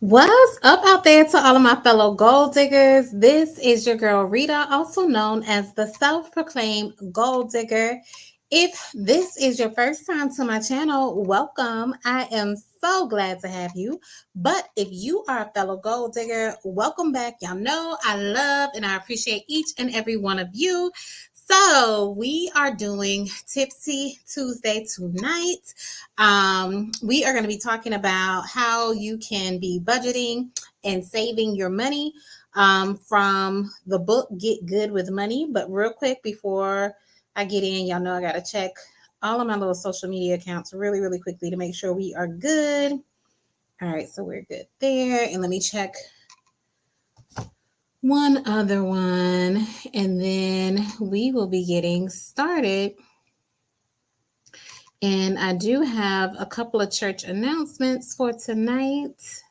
What's up out there to all of my fellow gold diggers? This is your girl Rita, also known as the self proclaimed gold digger. If this is your first time to my channel, welcome. I am so glad to have you. But if you are a fellow gold digger, welcome back. Y'all know I love and I appreciate each and every one of you. So, we are doing Tipsy Tuesday tonight. We are going to be talking about how you can be budgeting and saving your money from the book Get Good with Money. But real quick, before I get in, y'all know I got to check all of my little social media accounts really, really quickly to make sure we are good. All right, so we're good there. And let me check one other one, and then we will be getting started. And I do have a couple of church announcements for tonight.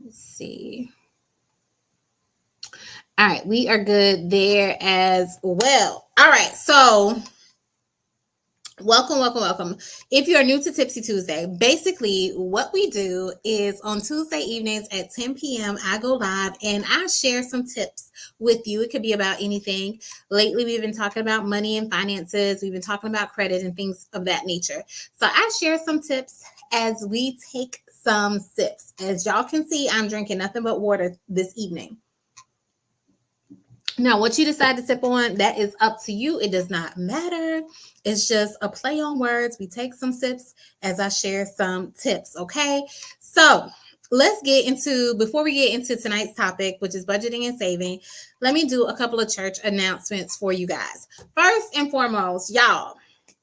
Let's see. All right, we are good there as well. All right, so welcome. If you're new to Tipsy Tuesday, basically what we do is on Tuesday evenings at 10 p.m., I go live and I share some tips with you. It could be about anything. Lately, we've been talking about money and finances. We've been talking about credit and things of that nature. So I share some tips as we take some sips. As y'all can see, I'm drinking nothing but water this evening. Now, what you decide to sip on, that is up to you. It does not matter. It's just a play on words. We take some sips as I share some tips, okay? So let's get into, before we get into tonight's topic, which is budgeting and saving, let me do a couple of church announcements for you guys. First and foremost, y'all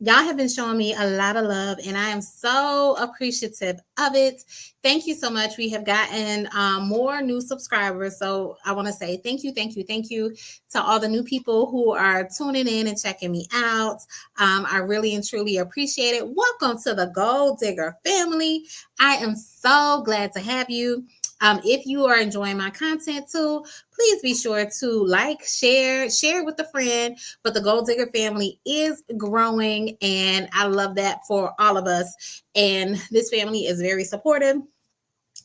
have been showing me a lot of love, and I am so appreciative of it. Thank you so much. We have gotten more new subscribers. So I want to say thank you to all the new people who are tuning in and checking me out. I really and truly appreciate it. Welcome to the Gold Digger family. I am so glad to have you. If you are enjoying my content too, please be sure to like, share with a friend. But the Gold Digger family is growing, and I love that for all of us. And this family is very supportive.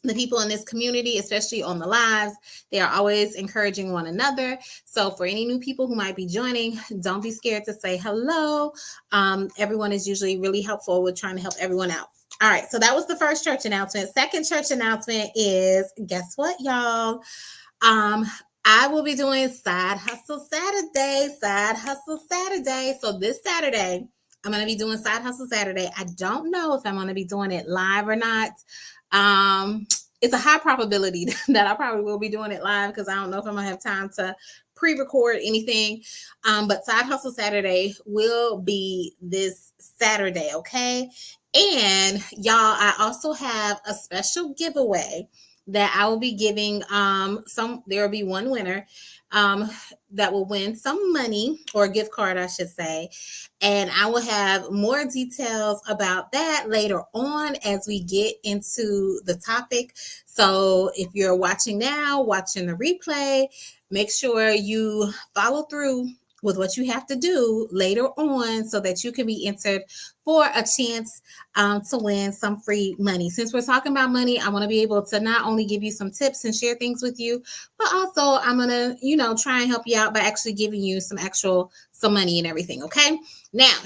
The people in this community, especially on the lives, they are always encouraging one another. So for any new people who might be joining, don't be scared to say hello. Everyone is usually really helpful with trying to help everyone out. All right, so that was the first church announcement. Second church announcement is, guess what, y'all? I will be doing Side Hustle Saturday. So this Saturday, I'm going to be doing Side Hustle Saturday. I don't know if I'm going to be doing it live or not. It's a high probability that I probably will be doing it live because I don't know if I'm going to have time to pre-record anything. But Side Hustle Saturday will be this Saturday, okay? And y'all, I also have a special giveaway that I will be giving there will be one winner that will win some money, or a gift card, I should say. And I will have more details about that later on as we get into the topic. So if you're watching now, watching the replay, make sure you follow through with what you have to do later on so that you can be entered for a chance to win some free money. Since we're talking about money, I want to be able to not only give you some tips and share things with you, but also I'm going to, try and help you out by actually giving you some money and everything. Okay. Now,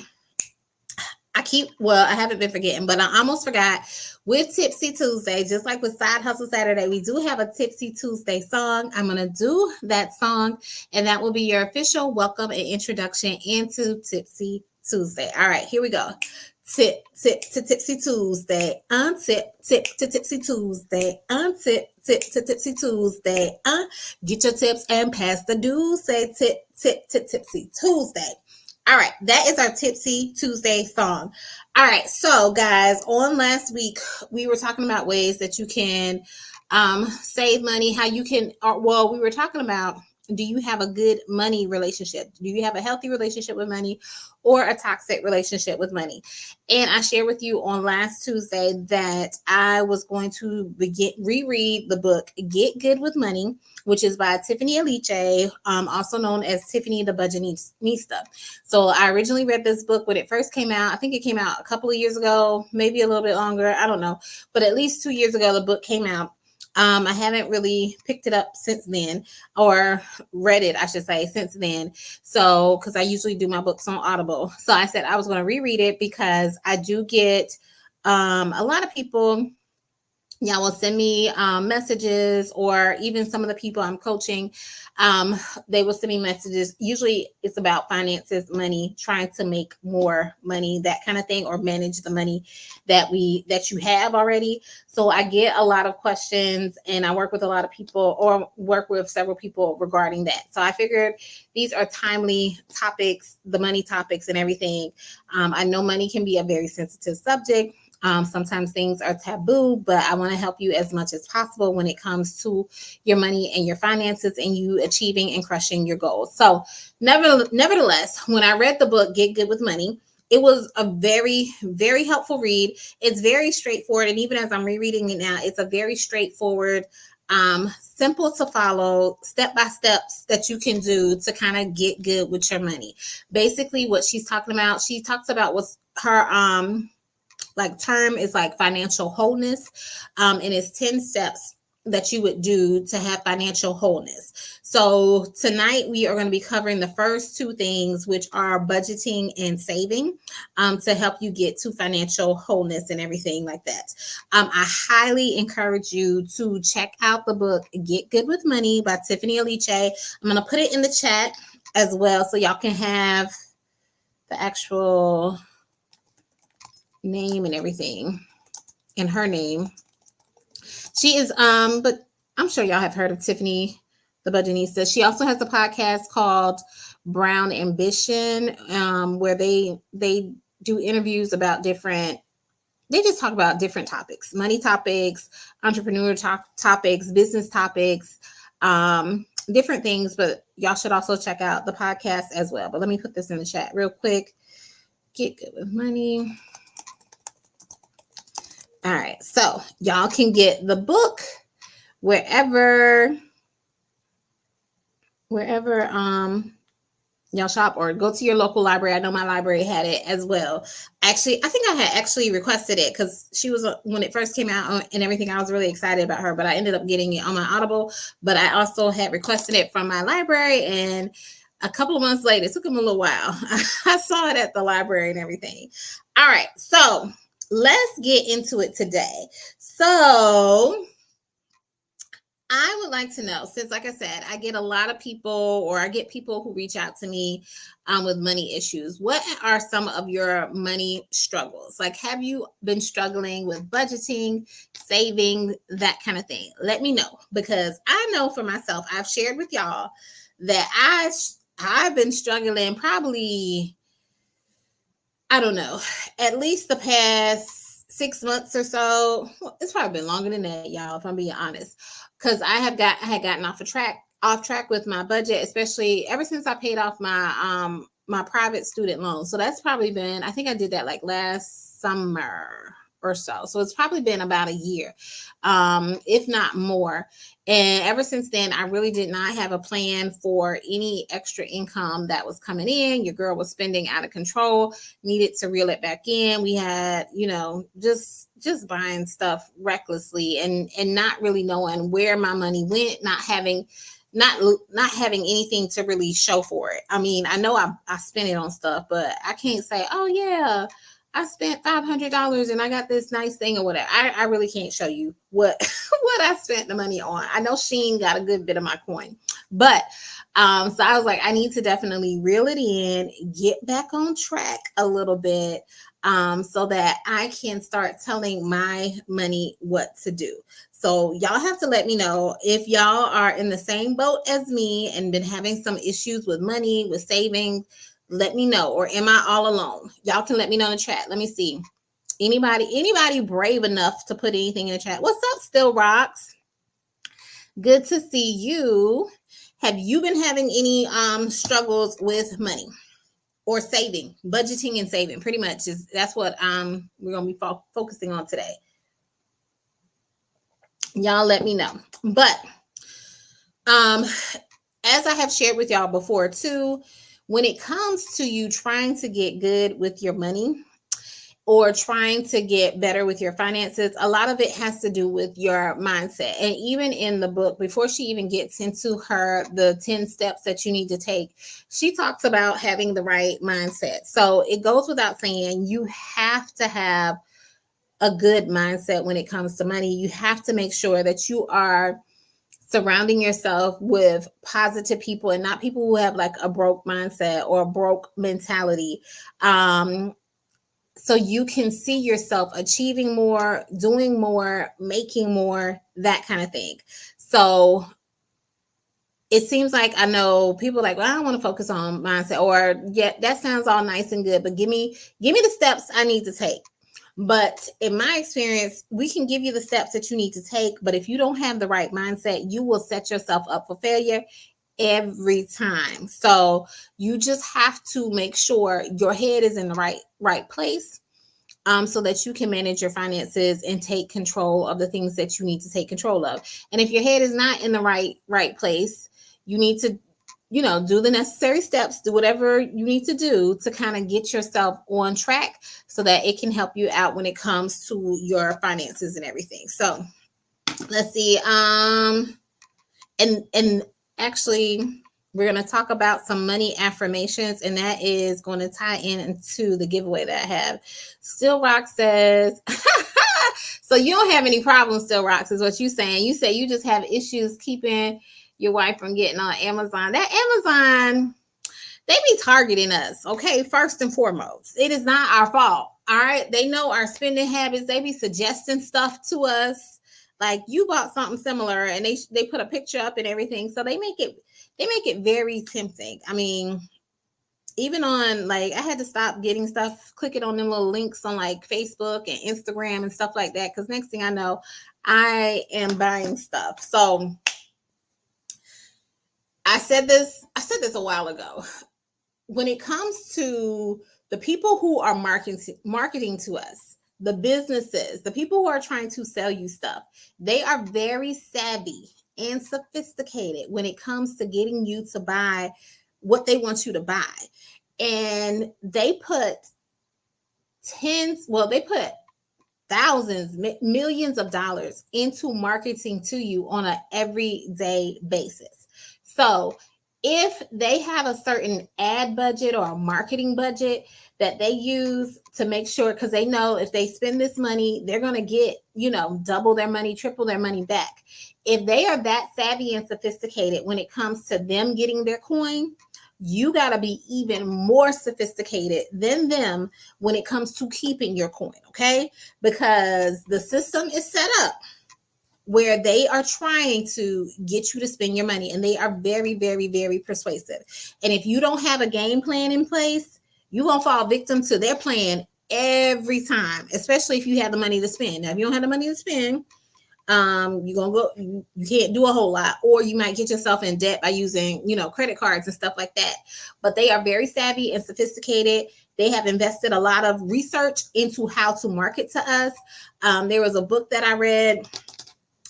I haven't been forgetting, but I almost forgot. With Tipsy Tuesday, just like with Side Hustle Saturday, we do have a Tipsy Tuesday song. I'm going to do that song, and that will be your official welcome and introduction into Tipsy Tuesday. All right, here we go. Tip to Tipsy Tuesday. Tip to Tipsy Tuesday. Tip to Tipsy Tuesday. Get your tips and pass the dues. Say tip to Tipsy Tuesday. All right, that is our Tipsy Tuesday song. All right, so guys, on last week, we were talking about ways that you can save money, how you can, we were talking about, do you have a good money relationship? Do you have a healthy relationship with money or a toxic relationship with money? And I shared with you on last Tuesday that I was going to reread the book Get Good with Money, which is by Tiffany also known as Tiffany the Budgetnista. So I originally read this book when it first came out. I think it came out a couple of years ago, maybe a little bit longer. I don't know. But at least 2 years ago, the book came out. I haven't really picked it up since then, or read it, I should say, since then. So, because I usually do my books on Audible. So I said I was going to reread it because I do get a lot of people. Y'all will send me messages, or even some of the people I'm coaching, they will send me messages. Usually it's about finances, money, trying to make more money, that kind of thing, or manage the money that you have already. So I get a lot of questions, and I work with a lot of people, or work with several people regarding that. So I figured these are timely topics, the money topics and everything. I know money can be a very sensitive subject. Sometimes things are taboo, but I want to help you as much as possible when it comes to your money and your finances, and you achieving and crushing your goals. So nevertheless, when I read the book, Get Good with Money, it was a very, very helpful read. It's very straightforward. And even as I'm rereading it now, it's a very straightforward, simple to follow, step-by-steps that you can do to kind of get good with your money. Basically what she's talking about, she talks about what's her, like term is like financial wholeness. And it's 10 steps that you would do to have financial wholeness. So tonight we are going to be covering the first two things, which are budgeting and saving, to help you get to financial wholeness and everything like that. I highly encourage you to check out the book, Get Good with Money by Tiffany Aliche. I'm going to put it in the chat as well, so y'all can have the actual name and everything, and her name. She is but I'm sure y'all have heard of Tiffany the Budgetnista. She also has a podcast called Brown Ambition, where they do interviews about different, they just talk about different topics, money topics, entrepreneur topics, business topics, different things. But y'all should also check out the podcast as well. But let me put this in the chat real quick. Get Good with Money. All right, so y'all can get the book wherever y'all shop, or go to your local library. I know my library had it as well. Actually, I think I had actually requested it because she was, when it first came out and everything, I was really excited about her, but I ended up getting it on my Audible. But I also had requested it from my library, and a couple of months later, it took them a little while, I saw it at the library and everything. All right, so let's get into it today. So I would like to know, since like I said, I get a lot of people, or I get people who reach out to me with money issues. What are some of your money struggles? Like, have you been struggling with budgeting, saving, that kind of thing? Let me know, because I know for myself, I've shared with y'all that I've been struggling probably, I don't know, at least the past 6 months or so. Well, it's probably been longer than that, y'all, if I'm being honest, because I had gotten off track with my budget, especially ever since I paid off my my private student loan. So that's probably been, I think I did that like last summer or so. So it's probably been about a year, if not more. And ever since then, I really did not have a plan for any extra income that was coming in. Your girl was spending out of control, needed to reel it back in. We had, just buying stuff recklessly, and not really knowing where my money went, not having anything to really show for it. I mean, I know I spent it on stuff, but I can't say, oh yeah, I spent $500 and I got this nice thing or whatever. I really can't show you what I spent the money on. I know Shein got a good bit of my coin, but so I was like, I need to definitely reel it in, get back on track a little bit, so that I can start telling my money what to do. So y'all have to let me know if y'all are in the same boat as me and been having some issues with money, with saving. Let me know. Or am I all alone? Y'all can let me know in the chat. Let me see. Anybody brave enough to put anything in the chat? What's up, Still Rocks? Good to see you. Have you been having any struggles with money or saving, budgeting and saving? Pretty much that's what we're going to be focusing on today. Y'all let me know. But as I have shared with y'all before too, when it comes to you trying to get good with your money, or trying to get better with your finances, a lot of it has to do with your mindset. And even in the book, before she even gets into the 10 steps that you need to take, she talks about having the right mindset. So it goes without saying, you have to have a good mindset when it comes to money. You have to make sure that you are surrounding yourself with positive people and not people who have like a broke mindset or a broke mentality. So you can see yourself achieving more, doing more, making more, that kind of thing. So it seems like, I know people are like, well, I don't want to focus on mindset, or yeah, that sounds all nice and good, but give me the steps I need to take. But in my experience, we can give you the steps that you need to take, but if you don't have the right mindset, you will set yourself up for failure every time. So you just have to make sure your head is in the right place, so that you can manage your finances and take control of the things that you need to take control of. And if your head is not in the right place, you need to, do the necessary steps, do whatever you need to do to kind of get yourself on track so that it can help you out when it comes to your finances and everything. So let's see. And actually, we're going to talk about some money affirmations, and that is going to tie into the giveaway that I have. Still Rock says, so you don't have any problems, Still Rocks, is what you're saying. You say you just have issues keeping your wife from getting on Amazon. That Amazon, they be targeting us, okay? First and foremost, it is not our fault, all right? They know our spending habits. They be suggesting stuff to us. Like, you bought something similar, and they put a picture up and everything. So they make it very tempting. I mean, even on, like, I had to stop getting stuff, clicking on them little links on like Facebook and Instagram and stuff like that, because next thing I know, I am buying stuff. So I said this a while ago. When it comes to the people who are marketing to us, the businesses, the people who are trying to sell you stuff, they are very savvy and sophisticated when it comes to getting you to buy what they want you to buy. And they put thousands, millions of dollars into marketing to you on an everyday basis. So if they have a certain ad budget or a marketing budget that they use to make sure, because they know if they spend this money, they're going to get, double their money, triple their money back. If they are that savvy and sophisticated when it comes to them getting their coin, you got to be even more sophisticated than them when it comes to keeping your coin, okay? Because the system is set up where they are trying to get you to spend your money, and they are very, very, very persuasive. And if you don't have a game plan in place, you're going to fall victim to their plan every time, especially if you have the money to spend. Now, if you don't have the money to spend, you're gonna go, you can't do a whole lot, or you might get yourself in debt by using, credit cards and stuff like that. But they are very savvy and sophisticated. They have invested a lot of research into how to market to us. There was a book that I read.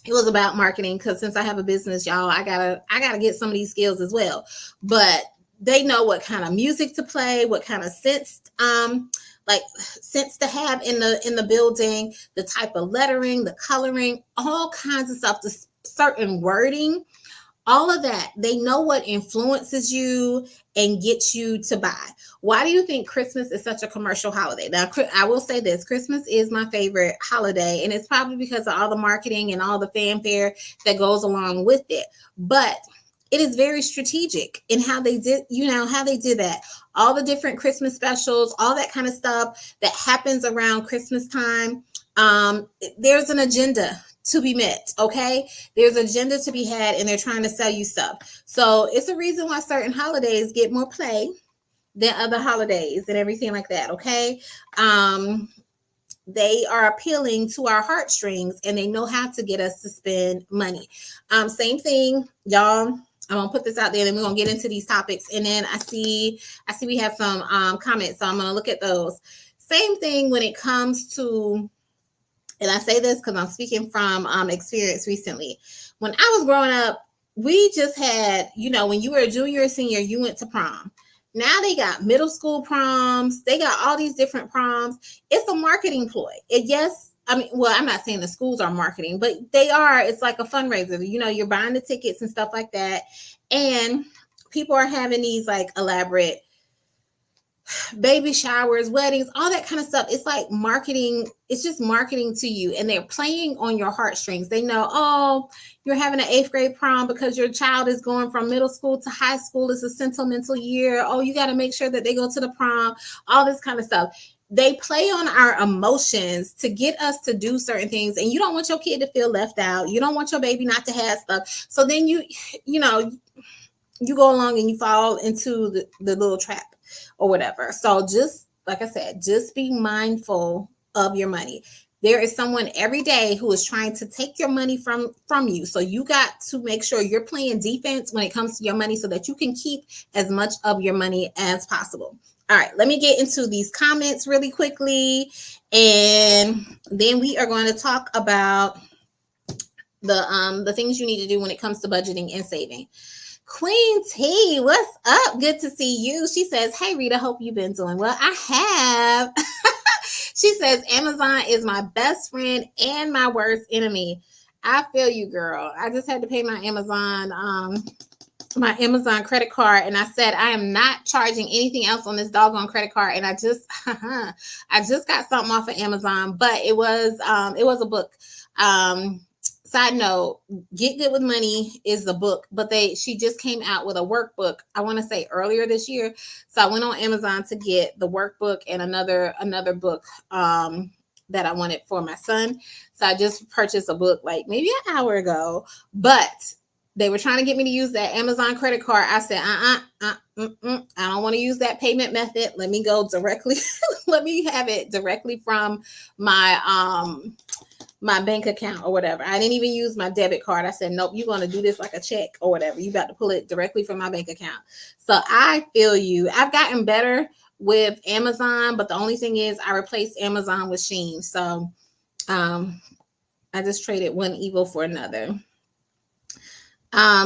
It was about marketing, because since I have a business, y'all, I gotta get some of these skills as well. But they know what kind of music to play, what kind of sense to have in the building, the type of lettering, the coloring, all kinds of stuff, the certain wording, all of that. They know what influences you and gets you to buy. Why do you think Christmas is such a commercial holiday? Now, I will say this, Christmas is my favorite holiday, and it's probably because of all the marketing and all the fanfare that goes along with it. But it is very strategic in how they did that. All the different Christmas specials, all that kind of stuff that happens around Christmas time. There's an agenda to be met, okay? There's an agenda to be had, and they're trying to sell you stuff. So it's a reason why certain holidays get more play than other holidays and everything like that, okay? They are appealing to our heartstrings, and they know how to get us to spend money. Same thing, y'all. I'm gonna put this out there, and then we're gonna get into these topics. And then I see we have some comments, so I'm gonna look at those. Same thing when it comes to, and I say this because I'm speaking from experience recently. When I was growing up, we just had, when you were a junior or senior, you went to prom. Now they got middle school proms. They got all these different proms. It's a marketing ploy. Yes, I mean, well, I'm not saying the schools are marketing, but they are. It's like a fundraiser. You know, you're buying the tickets and stuff like that. And people are having these like elaborate baby showers, weddings, all that kind of stuff. It's like marketing. It's just marketing to you. And they're playing on your heartstrings. They know, oh, you're having an 8th grade prom because your child is going from middle school to high school. It's a sentimental year. Oh, you got to make sure that they go to the prom, all this kind of stuff. They play on our emotions to get us to do certain things. And you don't want your kid to feel left out. You don't want your baby not to have stuff. So then you go along and you fall into the little trap or whatever. So just like I said, just be mindful of your money. There is someone every day who is trying to take your money from you. So you got to make sure you're playing defense when it comes to your money so that you can keep as much of your money as possible. All right, let me get into these comments really quickly. And then we are going to talk about the things you need to do when it comes to budgeting and saving. Queen T, what's up? Good to see you. She says, hey, Rita, hope you've been doing well. I have. She says, Amazon is my best friend and my worst enemy. I feel you, girl. I just had to pay my Amazon credit card, and I said I am not charging anything else on this doggone credit card. And I just got something off of Amazon, but it was a book. Side note, Get Good with Money is the book, but she just came out with a workbook, I want to say earlier this year. So I went on Amazon to get the workbook and another book that I wanted for my son. So I just purchased a book like maybe an hour ago, but they were trying to get me to use that Amazon credit card. I said, I don't want to use that payment method. Let me go directly. Let me have it directly from my bank account or whatever. I didn't even use my debit card. I said, nope, you're going to do this like a check or whatever. You got to pull it directly from my bank account. So I feel you. I've gotten better with Amazon, but the only thing is I replaced Amazon with Shein. So I just traded one evil for another.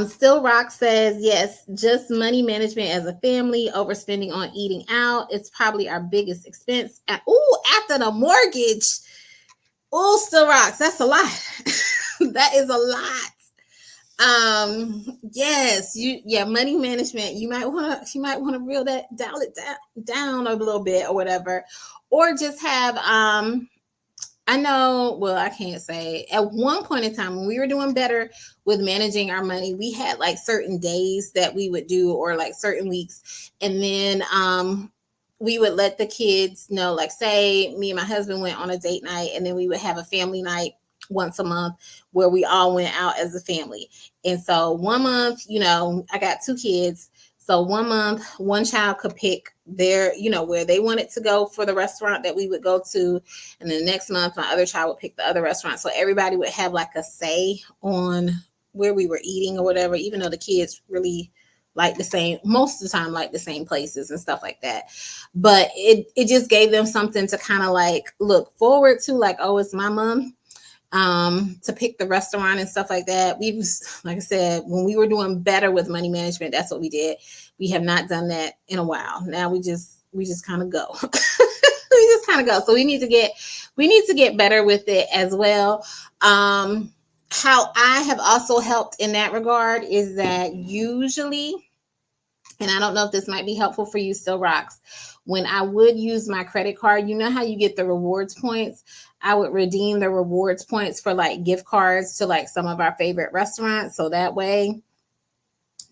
Still Rock says, yes, just money management as a family, overspending on eating out. It's probably our biggest expense. After the mortgage. Oh, Still Rocks. That's a lot. That is a lot. Yes, money management. You might want to dial it down a little bit or whatever, or just have, I can't say. At one point in time when we were doing better with managing our money, we had like certain days that we would do, or like certain weeks. And then, we would let the kids know, like say me and my husband went on a date night, and then we would have a family night once a month where we all went out as a family. And so one month, I got 2 kids. So one month, one child could pick their, where they wanted to go for the restaurant that we would go to. And then the next month, my other child would pick the other restaurant. So everybody would have like a say on where we were eating or whatever, even though the kids really most of the time, like the same places and stuff like that. But it just gave them something to kind of like look forward to, like, oh, it's my mom to pick the restaurant and stuff like that. Like I said, when we were doing better with money management, that's what we did. We have not done that in a while. Now we just kind of go. We just kind of go. So we need to get better with it as well. How I have also helped in that regard is that usually, and I don't know if this might be helpful for you, Still Rocks, when I would use my credit card, you know how you get the rewards points? I would redeem the rewards points for like gift cards to like some of our favorite restaurants. So that way,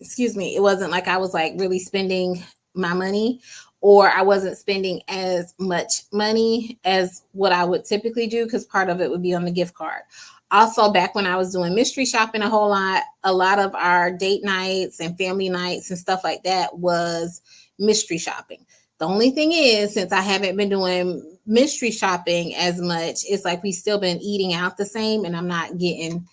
it wasn't like I was like really spending my money, or I wasn't spending as much money as what I would typically do, because part of it would be on the gift card. Also, back when I was doing mystery shopping a lot of our date nights and family nights and stuff like that was mystery shopping. The only thing is, since I haven't been doing mystery shopping as much, it's like we still been eating out the same, and I'm not getting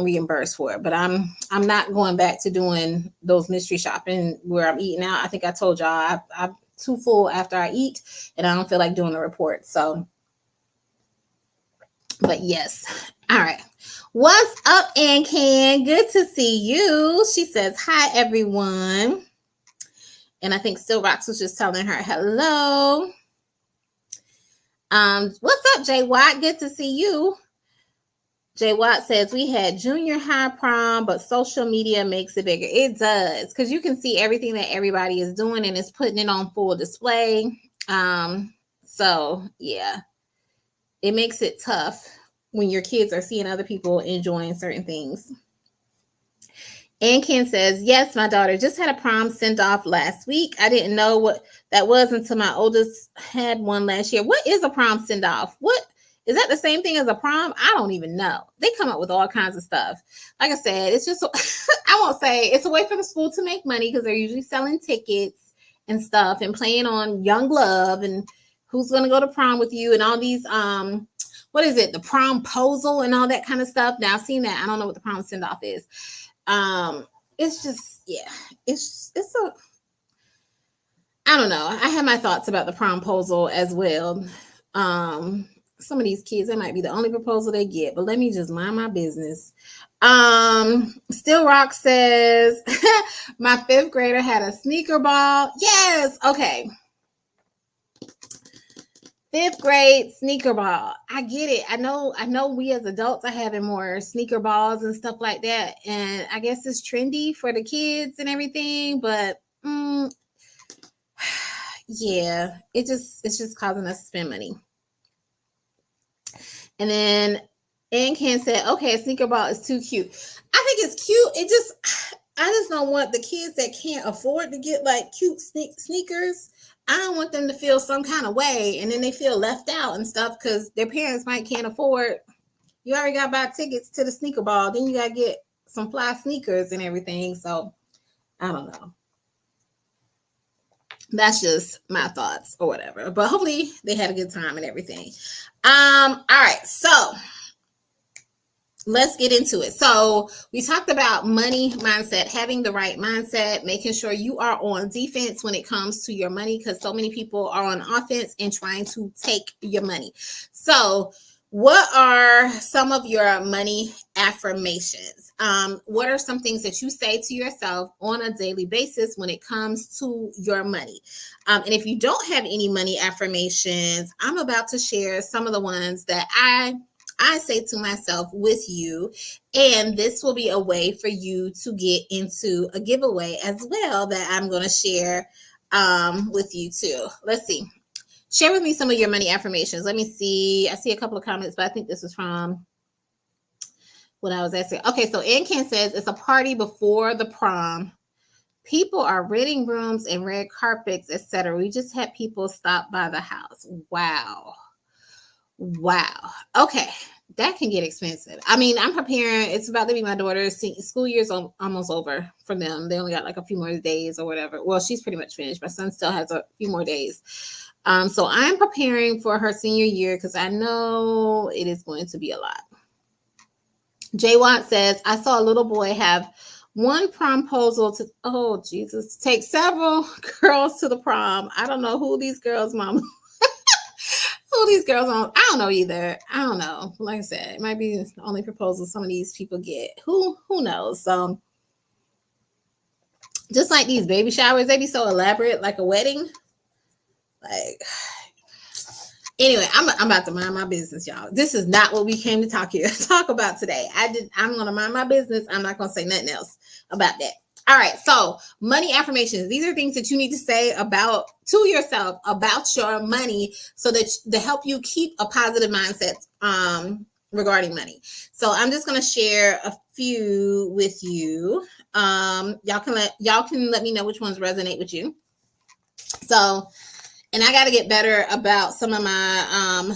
reimbursed for it. But I'm not going back to doing those mystery shopping where I'm eating out. I think I told y'all I'm too full after I eat, and I don't feel like doing a report. So, but yes. All right. What's up, Ann? Good to see you. She says, hi, everyone. And I think Still Rocks was just telling her hello. What's up, Jay Watt? Good to see you. Jay Watt says we had junior high prom, but social media makes it bigger. It does, because you can see everything that everybody is doing and is putting it on full display. So yeah, it makes it tough when your kids are seeing other people enjoying certain things. And Ken says, yes, my daughter just had a prom send off last week. I didn't know what that was until my oldest had one last year. What is a prom send off? What is that, the same thing as a prom? I don't even know. They come up with all kinds of stuff. Like I said, it's just, I won't say it's a way for the school to make money, because they're usually selling tickets and stuff and playing on young love and who's going to go to prom with you and all these, what is it? The promposal and all that kind of stuff. Now, I've seen that. I don't know what the prom send off is. It's just, yeah, it's a, I don't know. I have my thoughts about the promposal as well. Some of these kids, that might be the only proposal they get, but let me just mind my business. Still Rock says, my 5th grader had a sneaker ball. Yes. Okay. 5th grade sneaker ball. I get it. I know we as adults are having more sneaker balls and stuff like that. And I guess it's trendy for the kids and everything, but yeah, it's just causing us to spend money. And then Ken said, okay, a sneaker ball is too cute. I think it's cute. I just don't want the kids that can't afford to get like cute sneakers. I don't want them to feel some kind of way and then they feel left out and stuff because their parents can't afford. You already got to buy tickets to the sneaker ball. Then you got to get some fly sneakers and everything. So I don't know. That's just my thoughts or whatever. But hopefully they had a good time and everything. All right. So let's get into it. So we talked about money mindset, having the right mindset, making sure you are on defense when it comes to your money, because so many people are on offense and trying to take your money. So what are some of your money affirmations? What are some things that you say to yourself on a daily basis when it comes to your money? And if you don't have any money affirmations, I'm about to share some of the ones that I say to myself with you, and this will be a way for you to get into a giveaway as well that I'm going to share with you too. Let's see. Share with me some of your money affirmations. Let me see. I see a couple of comments, but I think this is from what I was asking. Okay, so Ken says it's a party before the prom. People are renting rooms and red carpets, etc. We just had people stop by the house. Wow. Okay, that can get expensive. I mean, I'm preparing. It's about to be my daughter's school year's almost over for them. They only got like a few more days or whatever. Well, she's pretty much finished. My son still has a few more days. So I'm preparing for her senior year because I know it is going to be a lot. Jay Watt says, I saw a little boy have one promposal to, take several girls to the prom. I don't know who these girls' mama. Who these girls on? I don't know either. I don't know. Like I said, it might be the only proposal some of these people get. Who knows? So just like these baby showers, they be so elaborate, like a wedding. Like, anyway, I'm about to mind my business, y'all. This is not what we came to talk about today. I'm gonna mind my business. I'm not gonna say nothing else about that. All right, so money affirmations. These are things that you need to say to yourself about your money so that to help you keep a positive mindset regarding money. So I'm just going to share a few with you. Y'all can let me know which ones resonate with you. So, and I got to get better about some of my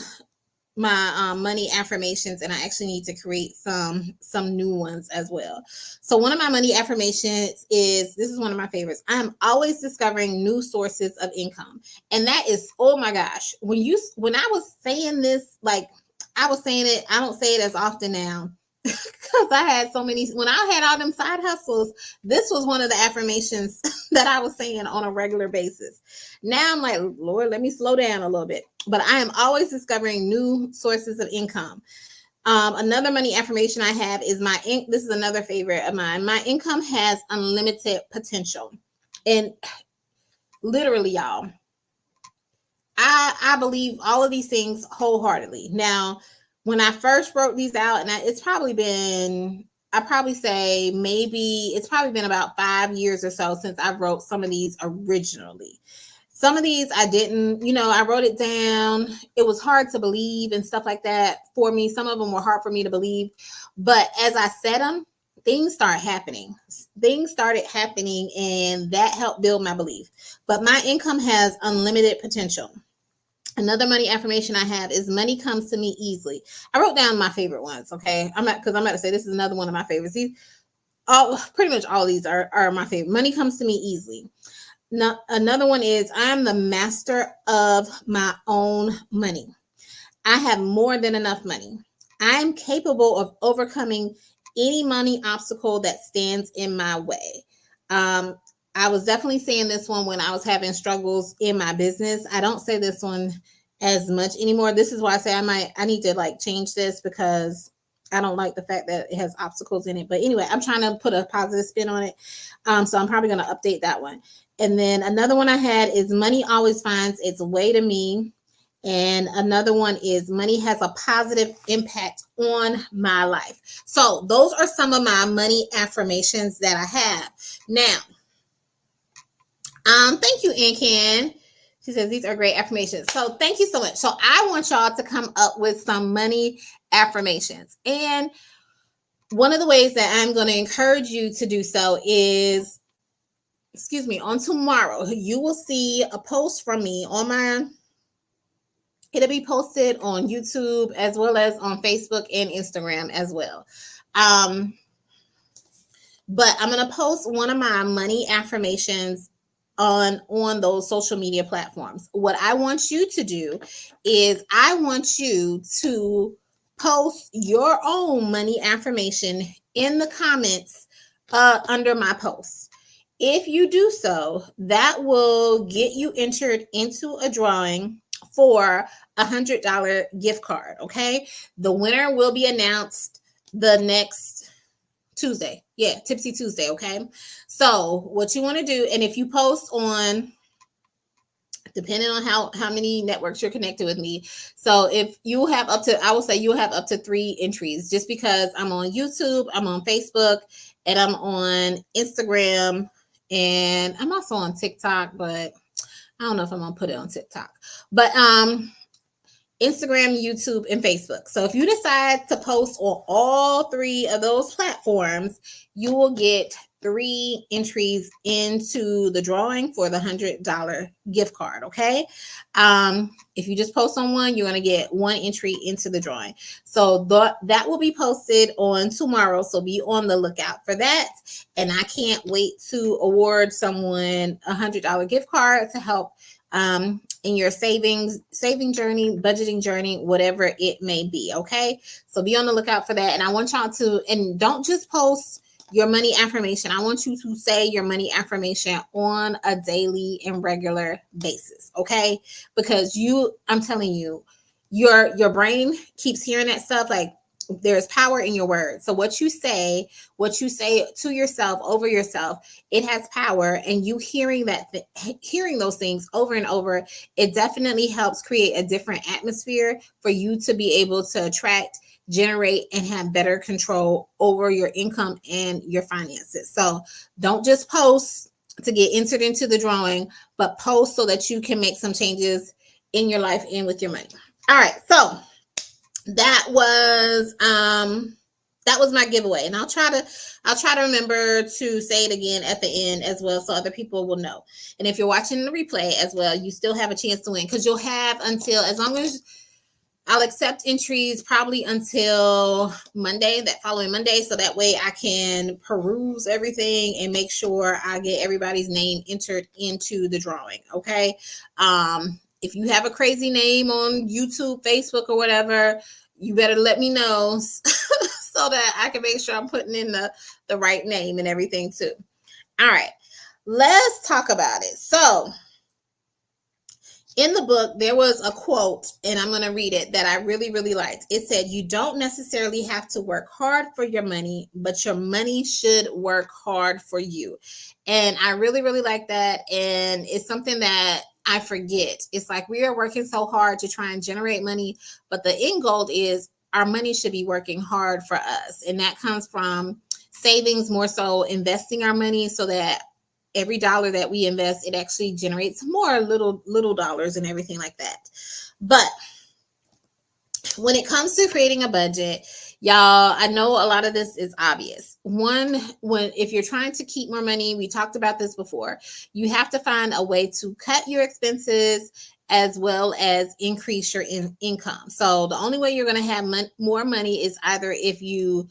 money affirmations, and I actually need to create some new ones as well. So one of my money affirmations this is one of my favorites. I'm always discovering new sources of income. And that is, oh my gosh, when I was saying this, like I was saying it, I don't say it as often now because I had so many, when I had all them side hustles, this was one of the affirmations that I was saying on a regular basis. Now I'm like, Lord, let me slow down a little bit. But I am always discovering new sources of income. Another money affirmation I have is this is another favorite of mine. My income has unlimited potential. And Literally, y'all. I believe all of these things wholeheartedly. Now, when I first wrote these out, and it's probably been, I probably say maybe it's probably been about 5 years or so since I wrote some of these originally. Some of these I didn't, I wrote it down. It was hard to believe and stuff like that for me. Some of them were hard for me to believe. But as I said them, things started happening. Things started happening, and that helped build my belief. But my income has unlimited potential. Another money affirmation I have is money comes to me easily. I wrote down my favorite ones. Okay. I'm about to say this is another one of my favorites. Pretty much all these are my favorite. Money comes to me easily. Now, another one is I'm the master of my own money. I have more than enough money. I am capable of overcoming any money obstacle that stands in my way. I was definitely saying this one when I was having struggles in my business. I don't say this one as much anymore. This is why I say I need to like change this, because I don't like the fact that it has obstacles in it. But anyway, I'm trying to put a positive spin on it. So I'm probably going to update that one. And then another one I had is money always finds its way to me. And another one is money has a positive impact on my life. So those are some of my money affirmations that I have. Now, thank you, Ann. She says these are great affirmations. So thank you so much. So I want y'all to come up with some money affirmations. And one of the ways that I'm going to encourage you to do so is, on tomorrow, you will see a post from me on it'll be posted on YouTube as well as on Facebook and Instagram as well. But I'm going to post one of my money affirmations on those social media platforms. What I want you to do is I want you to post your own money affirmation in the comments under my post. If you do so, that will get you entered into a drawing for $100 gift card. Okay. The winner will be announced the next Tuesday. Yeah, Tipsy Tuesday. Okay. So what you want to do, and if you post on, depending on how many networks you're connected with me. So if you have I will say you'll have up to 3 entries, just because I'm on YouTube, I'm on Facebook, and I'm on Instagram, and I'm also on TikTok, but I don't know if I'm going to put it on TikTok, but, Instagram, YouTube, and Facebook. So if you decide to post on all 3 of those platforms, you will get 3 entries into the drawing for the $100 gift card. Okay. If you just post on one, you're going to get 1 entry into the drawing. So that will be posted on tomorrow. So be on the lookout for that. And I can't wait to award someone a $100 gift card to help in your saving journey, budgeting journey, whatever it may be. Okay. So be on the lookout for that. And I want y'all to, and don't just post your money affirmation. I want you to say your money affirmation on a daily and regular basis. Okay. Because I'm telling you, your brain keeps hearing that stuff. Like, there's power in your words. So what you say to yourself, over yourself, it has power. And you hearing those things over and over, it definitely helps create a different atmosphere for you to be able to attract, generate, and have better control over your income and your finances. So don't just post to get entered into the drawing, but post so that you can make some changes in your life and with your money. All right. So that was my giveaway, and I'll try to remember to say it again at the end as well, so other people will know. And if you're watching the replay as well, you still have a chance to win, because you'll have until, as long as I'll accept entries probably until Monday, that following Monday, so that way I can peruse everything and make sure I get everybody's name entered into the drawing. Okay. If you have a crazy name on YouTube, Facebook, or whatever, you better let me know so that I can make sure I'm putting in the right name and everything too. All right, let's talk about it. So in the book, there was a quote, and I'm going to read it, that I really, really liked. It said, "You don't necessarily have to work hard for your money, but your money should work hard for you." And I really, really like that. And it's something that I forget. It's like we are working so hard to try and generate money, but the end goal is our money should be working hard for us. And that comes from savings, more so investing our money so that every dollar that we invest, it actually generates more little dollars and everything like that. But when it comes to creating a budget, y'all, I know a lot of this is obvious. One, when if you're trying to keep more money, we talked about this before, you have to find a way to cut your expenses as well as increase your income. So the only way you're going to have more money is either if you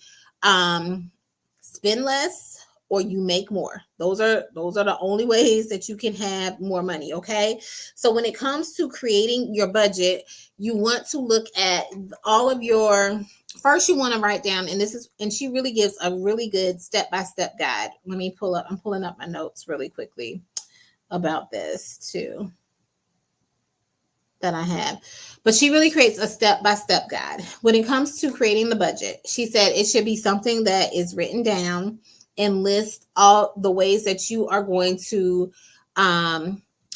spend less or you make more. Those are the only ways that you can have more money, okay? So when it comes to creating your budget, you want to look at all of your, first you want to write down, and she really gives a really good step-by-step guide. I'm pulling up my notes really quickly about this too that I have. But she really creates a step-by-step guide. When it comes to creating the budget, she said it should be something that is written down and list all the ways that you are going to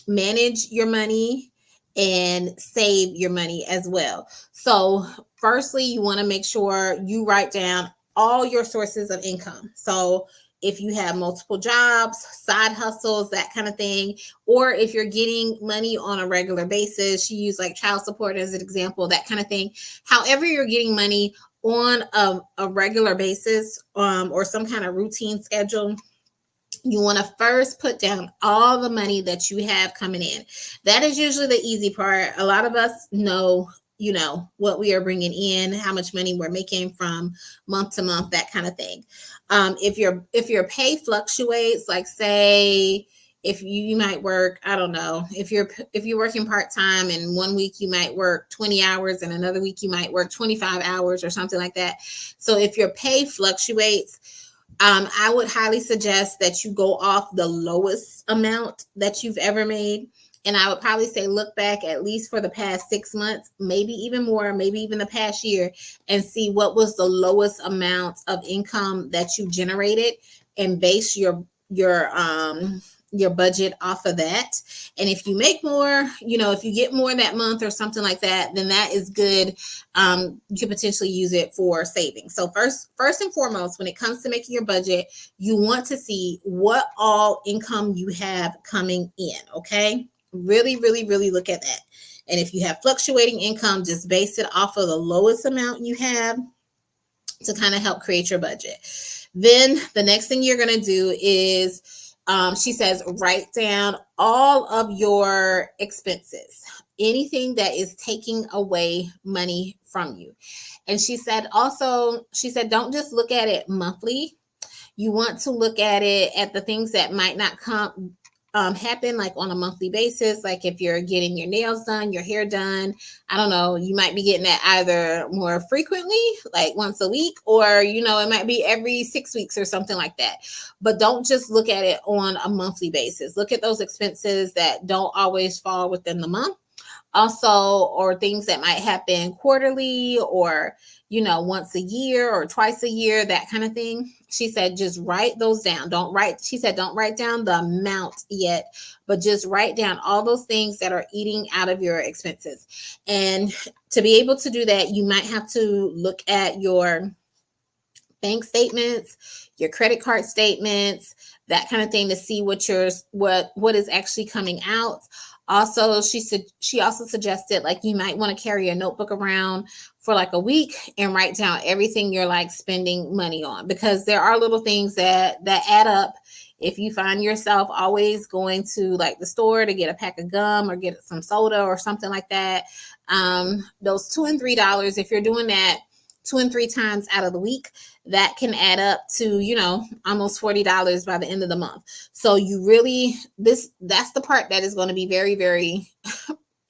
manage your money and save your money as well. So firstly, you want to make sure you write down all your sources of income. So if you have multiple jobs, side hustles, that kind of thing, or if you're getting money on a regular basis, she used like child support as an example, that kind of thing. However, you're getting money on a regular basis or some kind of routine schedule, you want to first put down all the money that you have coming in. That is usually the easy part. A lot of us know, what we are bringing in, how much money we're making from month to month, that kind of thing. If your pay fluctuates, like say if you might work, I don't know, if you're working part-time and 1 week you might work 20 hours and another week you might work 25 hours or something like that. So if your pay fluctuates, I would highly suggest that you go off the lowest amount that you've ever made. And I would probably say look back at least for the past 6 months, maybe even more, maybe even the past year, and see what was the lowest amount of income that you generated and base your budget off of that. And if you make more, if you get more that month or something like that, then that is good. You could potentially use it for savings. So first and foremost, when it comes to making your budget, you want to see what all income you have coming in. Okay. Really, really, really look at that. And if you have fluctuating income, just base it off of the lowest amount you have to kind of help create your budget. Then the next thing you're going to do is, she says, write down all of your expenses, anything that is taking away money from you. And she said, don't just look at it monthly. You want to look at it at the things that might not happen like on a monthly basis. Like if you're getting your nails done, your hair done, I don't know, you might be getting that either more frequently, like once a week, or it might be every 6 weeks or something like that. But don't just look at it on a monthly basis. Look at those expenses that don't always fall within the month. Also, or things that might happen quarterly or once a year or twice a year, that kind of thing. She said, just write those down. Don't write down the amount yet, but just write down all those things that are eating out of your expenses. And to be able to do that, you might have to look at your bank statements, your credit card statements, that kind of thing, to see what is actually coming out. Also, she also suggested like you might want to carry a notebook around for like a week and write down everything you're like spending money on, because there are little things that add up. If you find yourself always going to like the store to get a pack of gum or get some soda or something like that, those $2 and $3, if you're doing that 2 and 3 times out of the week, that can add up to, almost $40 by the end of the month. So you really, that's the part that is going to be very, very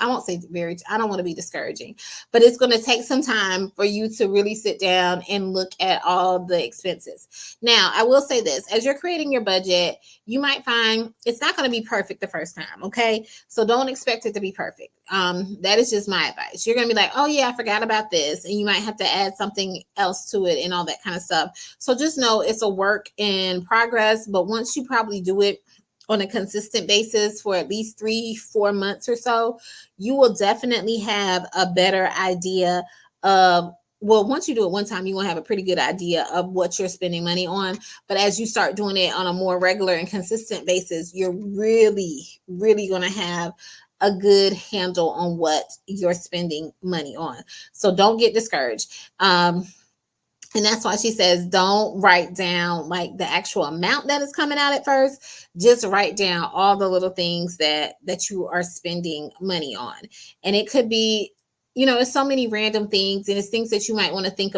I won't say I don't want to be discouraging, but it's going to take some time for you to really sit down and look at all the expenses. Now, I will say this, as you're creating your budget, you might find it's not going to be perfect the first time. Okay. So don't expect it to be perfect. That is just my advice. You're going to be like, oh yeah, I forgot about this. And you might have to add something else to it and all that kind of stuff. So just know it's a work in progress, but once you probably do it on a consistent basis for at least 3-4 months or so, you will definitely have a better idea of, well, once you do it one time, you're going to have a pretty good idea of what you're spending money on. But as you start doing it on a more regular and consistent basis, you're really, really going to have a good handle on what you're spending money on. So don't get discouraged. And that's why she says, don't write down like the actual amount that is coming out at first. Just write down all the little things that you are spending money on. And it could be, it's so many random things, and it's things that you might want to think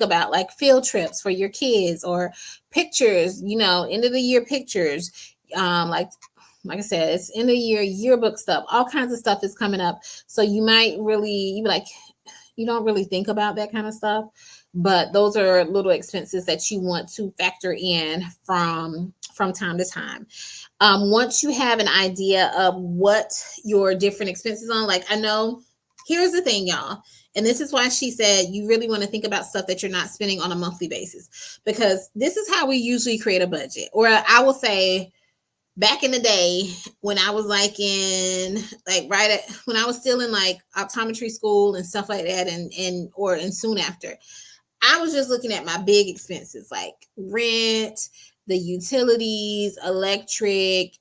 about, like field trips for your kids, or pictures, end of the year pictures. Like I said, it's end of the year yearbook stuff. All kinds of stuff is coming up. So you might really, you don't really think about that kind of stuff. But those are little expenses that you want to factor in from time to time. Once you have an idea of what your different expenses on, like I know, here's the thing, y'all. And this is why she said you really want to think about stuff that you're not spending on a monthly basis, because this is how we usually create a budget. Or I will say, back in the day when I was when I was still in like optometry school and stuff like that, and soon after, I was just looking at my big expenses like rent, the utilities, electric,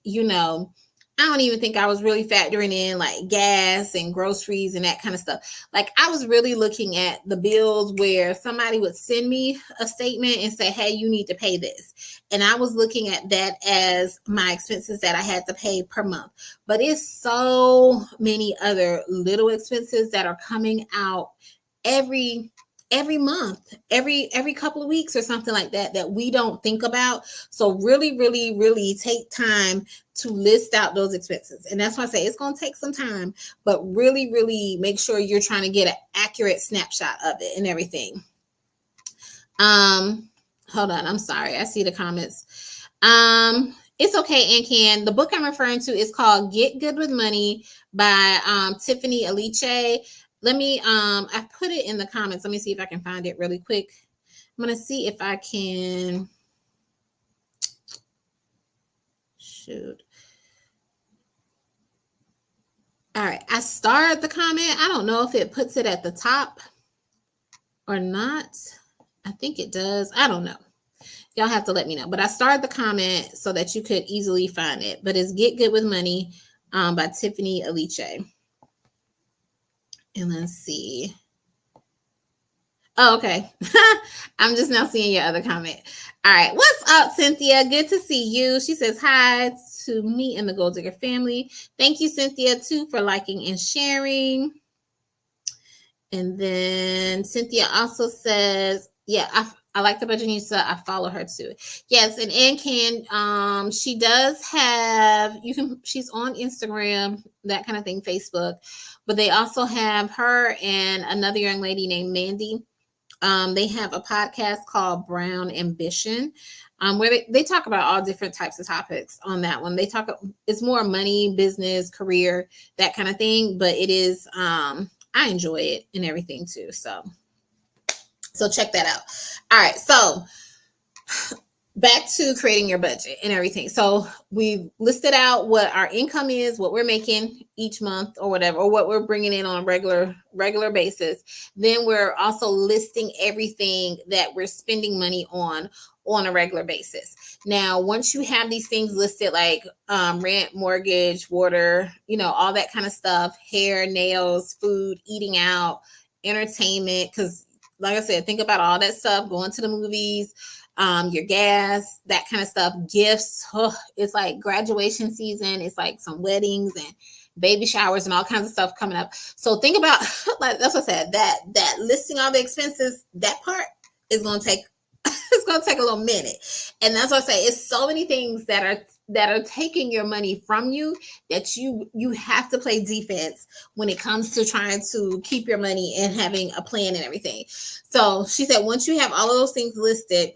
I don't even think I was really factoring in like gas and groceries and that kind of stuff. Like I was really looking at the bills where somebody would send me a statement and say, hey, you need to pay this. And I was looking at that as my expenses that I had to pay per month. But it's so many other little expenses that are coming out every month, every couple of weeks or something like that we don't think about. So really, really, really take time to list out those expenses. And that's why I say it's going to take some time, but really, really make sure you're trying to get an accurate snapshot of it and everything. Hold on. I'm sorry. I see the comments. It's okay, Aunt Ken. The book I'm referring to is called Get Good with Money by Tiffany Aliche. Let me, I put it in the comments. Let me see if I can find it really quick. I'm going to see if I can. Shoot. All right. I starred the comment. I don't know if it puts it at the top or not. I think it does. I don't know. Y'all have to let me know. But I starred the comment so that you could easily find it. But it's Get Good with Money by Tiffany Aliche. And let's see. Oh, okay. I'm just now seeing your other comment. All right. What's up, Cynthia? Good to see you. She says hi to me and the Gold Digger family. Thank you, Cynthia, too, for liking and sharing. And then Cynthia also says, yeah, I like the Budgetnista. I follow her too. Yes, and Ann Can, she does have, she's on Instagram, that kind of thing, Facebook, but they also have her and another young lady named Mandy. They have a podcast called Brown Ambition, where they talk about all different types of topics on that one. It's more money, business, career, that kind of thing, but it is, I enjoy it and everything too. So check that out. All right. So back to creating your budget and everything. So we've listed out what our income is, what we're making each month or whatever, or what we're bringing in on a regular basis. Then we're also listing everything that we're spending money on a regular basis. Now, once you have these things listed, like rent, mortgage, water, all that kind of stuff, hair, nails, food, eating out, entertainment, because like I said, think about all that stuff, going to the movies, your gas, that kind of stuff, gifts. It's like graduation season. It's like some weddings and baby showers and all kinds of stuff coming up. So think about, like that's what I said, that listing all the expenses, that part is going to take, it's going to take a little minute. And that's what I say, it's so many things that are that are taking your money from you, that you have to play defense when it comes to trying to keep your money and having a plan and everything. So she said, once you have all of those things listed,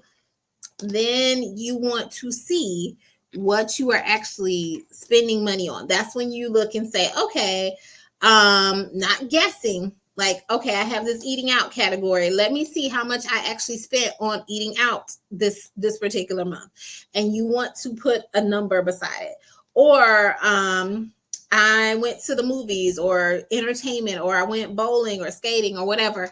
then you want to see what you are actually spending money on. That's when you look and say, okay, not guessing, like, okay, I have this eating out category. Let me see how much I actually spent on eating out this particular month. And you want to put a number beside it. Or I went to the movies or entertainment, or I went bowling or skating or whatever.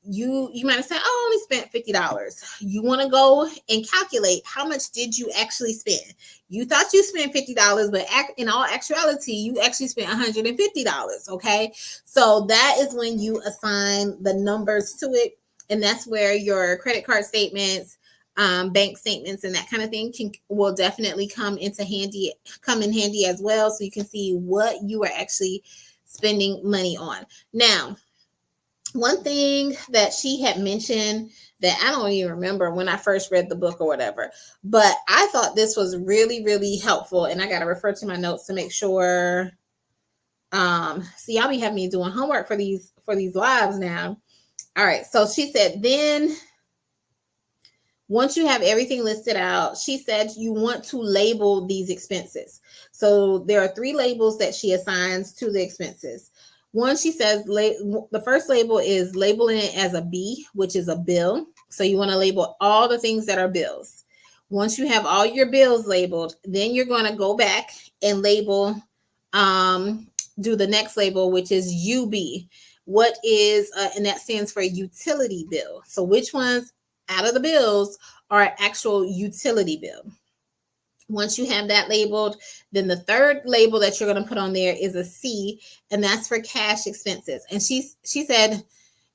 You might have said, oh, I only spent $50. You want to go and calculate how much did you actually spend. You thought you spent $50, but in all actuality, you actually spent $150. Okay. So that is when you assign the numbers to it. And that's where your credit card statements, bank statements, and that kind of thing will definitely come in handy as well. So you can see what you are actually spending money on. Now, one thing that she had mentioned that I don't even remember when I first read the book or whatever, but I thought this was really, really helpful. And I got to refer to my notes to make sure. See, y'all be having me doing homework for these lives now. All right. So she said, then once you have everything listed out, she said you want to label these expenses. So there are 3 labels that she assigns to the expenses. One, she says the first label is labeling it as a B, which is a bill. So you want to label all the things that are bills. Once you have all your bills labeled, then you're going to go back and label, do the next label, which is UB. What is, and that stands for utility bill. So which ones out of the bills are an actual utility bill? Once you have that labeled, then the third label that you're going to put on there is a C, and that's for cash expenses. And she said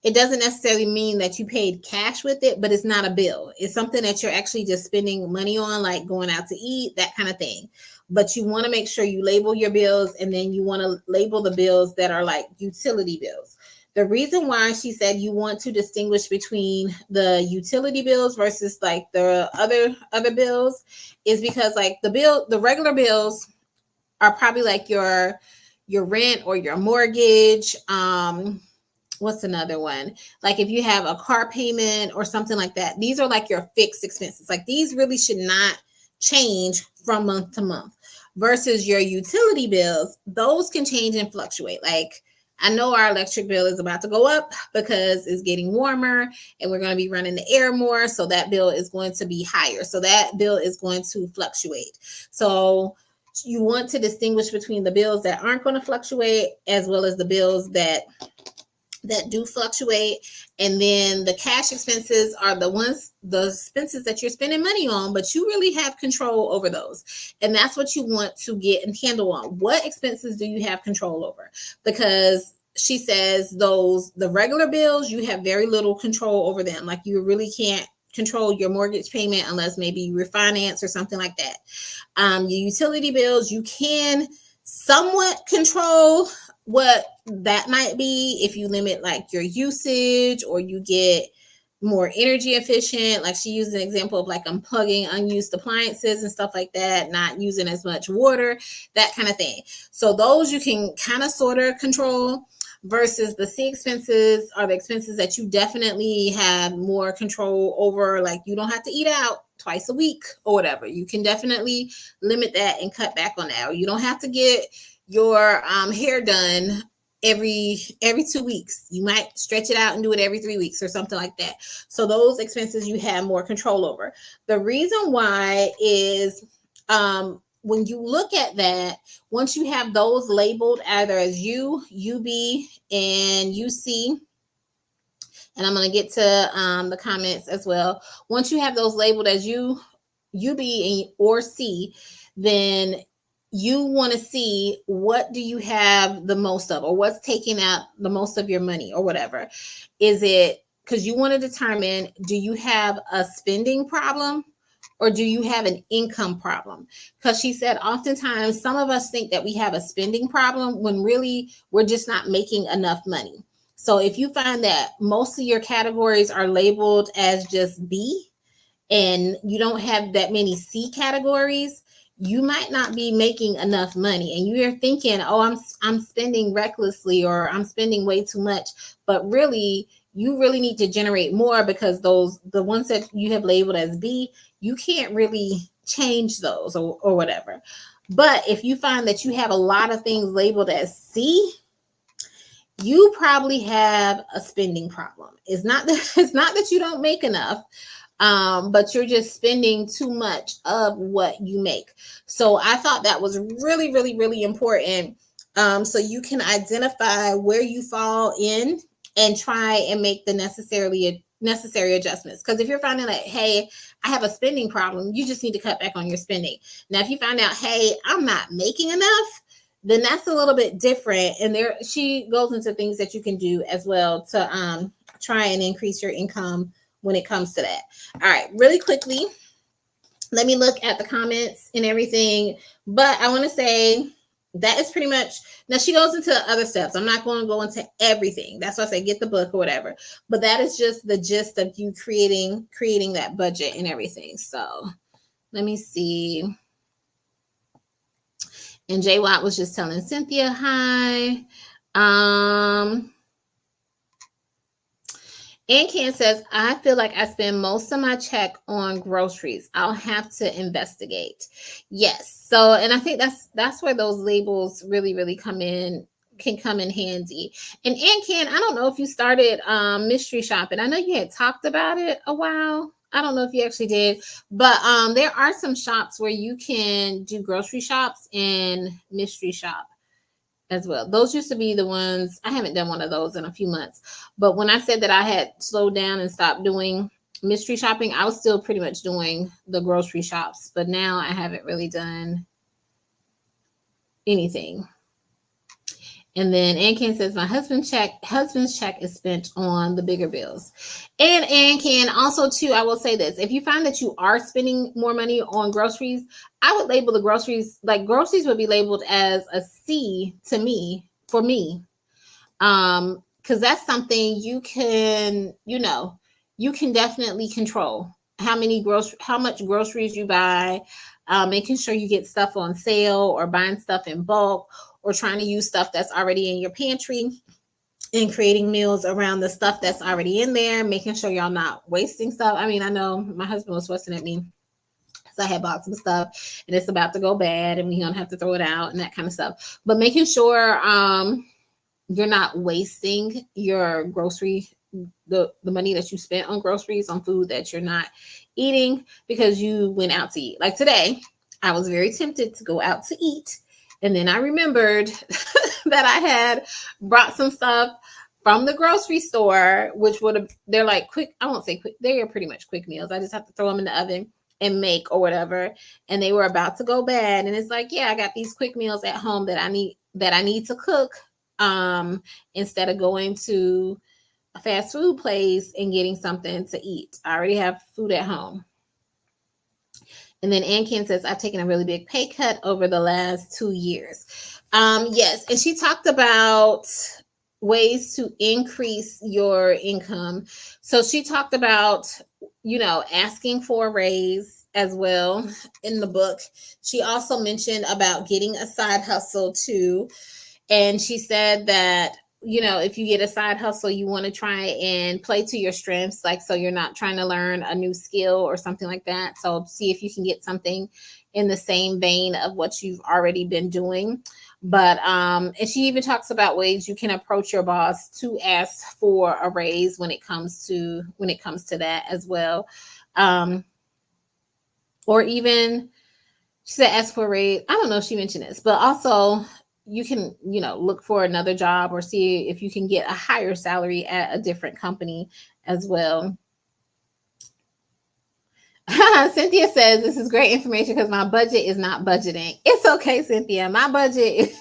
it doesn't necessarily mean that you paid cash with it, but it's not a bill. It's something that you're actually just spending money on, like going out to eat, that kind of thing. But you want to make sure you label your bills, and then you want to label the bills that are like utility bills. The reason why she said you want to distinguish between the utility bills versus like the other bills is because like the regular bills are probably like your rent or your mortgage. What's another one? Like if you have a car payment or something like that, these are like your fixed expenses. Like these really should not change from month to month versus your utility bills. Those can change and fluctuate. Like I know our electric bill is about to go up because it's getting warmer and we're going to be running the air more. So that bill is going to be higher. So that bill is going to fluctuate. So you want to distinguish between the bills that aren't going to fluctuate as well as the bills that do fluctuate. And then the cash expenses are the expenses that you're spending money on, but you really have control over those. And that's what you want to get and handle on. What expenses do you have control over? Because she says the regular bills, you have very little control over them. Like you really can't control your mortgage payment unless maybe you refinance or something like that. Your utility bills, you can somewhat control what that might be if you limit like your usage or you get more energy efficient. Like she used an example of like unplugging unused appliances and stuff like that, not using as much water, that kind of thing. So those you can kind of sort of control versus the C expenses are the expenses that you definitely have more control over. Like you don't have to eat out twice a week or whatever. You can definitely limit that and cut back on that. Or you don't have to get your hair done every 2 weeks. You might stretch it out and do it every 3 weeks or something like that. So those expenses you have more control over. The reason why is when you look at that, once you have those labeled either as U, UB, and UC, and I'm going to get to the comments as well. Once you have those labeled as U, UB, or C, then you want to see what do you have the most of, or what's taking out the most of your money or whatever. Is it because you want to determine, do you have a spending problem or do you have an income problem? Because she said oftentimes some of us think that we have a spending problem when really we're just not making enough money. So if you find that most of your categories are labeled as just B and you don't have that many C categories, you might not be making enough money, and you're thinking, oh, I'm spending recklessly, or I'm spending way too much. But really, you really need to generate more, because the ones that you have labeled as B, you can't really change those, or whatever. But if you find that you have a lot of things labeled as C, you probably have a spending problem. It's not that you don't make enough, but you're just spending too much of what you make. So I thought that was really, really, really important. So you can identify where you fall in and try and make the necessary adjustments. Because if you're finding that, hey, I have a spending problem, you just need to cut back on your spending. Now, if you find out, hey, I'm not making enough, then that's a little bit different. And there, she goes into things that you can do as well to try and increase your income when it comes to that. All right, really quickly, let me look at the comments and everything. But I want to say that is pretty much, now she goes into other steps. I'm not going to go into everything. That's why I say get the book or whatever. But that is just the gist of you creating that budget and everything. So let me see. And Jay Watt was just telling Cynthia hi. And Ken says, I feel like I spend most of my check on groceries. I'll have to investigate. Yes. So, and I think that's where those labels really, really can come in handy. And Ken, I don't know if you started mystery shopping. I know you had talked about it a while. I don't know if you actually did, but there are some shops where you can do grocery shops and mystery shop as well. Those used to be the ones. I haven't done one of those in a few months, but when I said that I had slowed down and stopped doing mystery shopping, I was still pretty much doing the grocery shops, but now I haven't really done anything. And then Ken says, my husband's check is spent on the bigger bills. And Ken, also too, I will say this. If you find that you are spending more money on groceries, I would label the groceries, like groceries would be labeled as a C for me. Because that's something you can, you can definitely control how much groceries you buy, making sure you get stuff on sale, or buying stuff in bulk, or trying to use stuff that's already in your pantry and creating meals around the stuff that's already in there, making sure y'all not wasting stuff. I mean, I know my husband was fussing at me because I had bought some stuff and it's about to go bad and we're going to have to throw it out and that kind of stuff. But making sure you're not wasting your grocery, the money that you spent on groceries, on food that you're not eating because you went out to eat. Like today, I was very tempted to go out to eat. And then I remembered that I had brought some stuff from the grocery store, which they're like quick. I won't say quick. They are pretty much quick meals. I just have to throw them in the oven and make or whatever. And they were about to go bad. And it's like, yeah, I got these quick meals at home that I need to cook instead of going to a fast food place and getting something to eat. I already have food at home. And then Ken says, I've taken a really big pay cut over the last 2 years. Yes. And she talked about ways to increase your income. So she talked about, asking for a raise as well in the book. She also mentioned about getting a side hustle too. And she said that, if you get a side hustle, you want to try and play to your strengths. Like, so you're not trying to learn a new skill or something like that. So see if you can get something in the same vein of what you've already been doing. But, and she even talks about ways you can approach your boss to ask for a raise when it comes to that as well. Or even she said, ask for a raise. I don't know if she mentioned this, but also you can, look for another job or see if you can get a higher salary at a different company as well. Cynthia says, this is great information because my budget is not budgeting. It's okay, Cynthia. My budget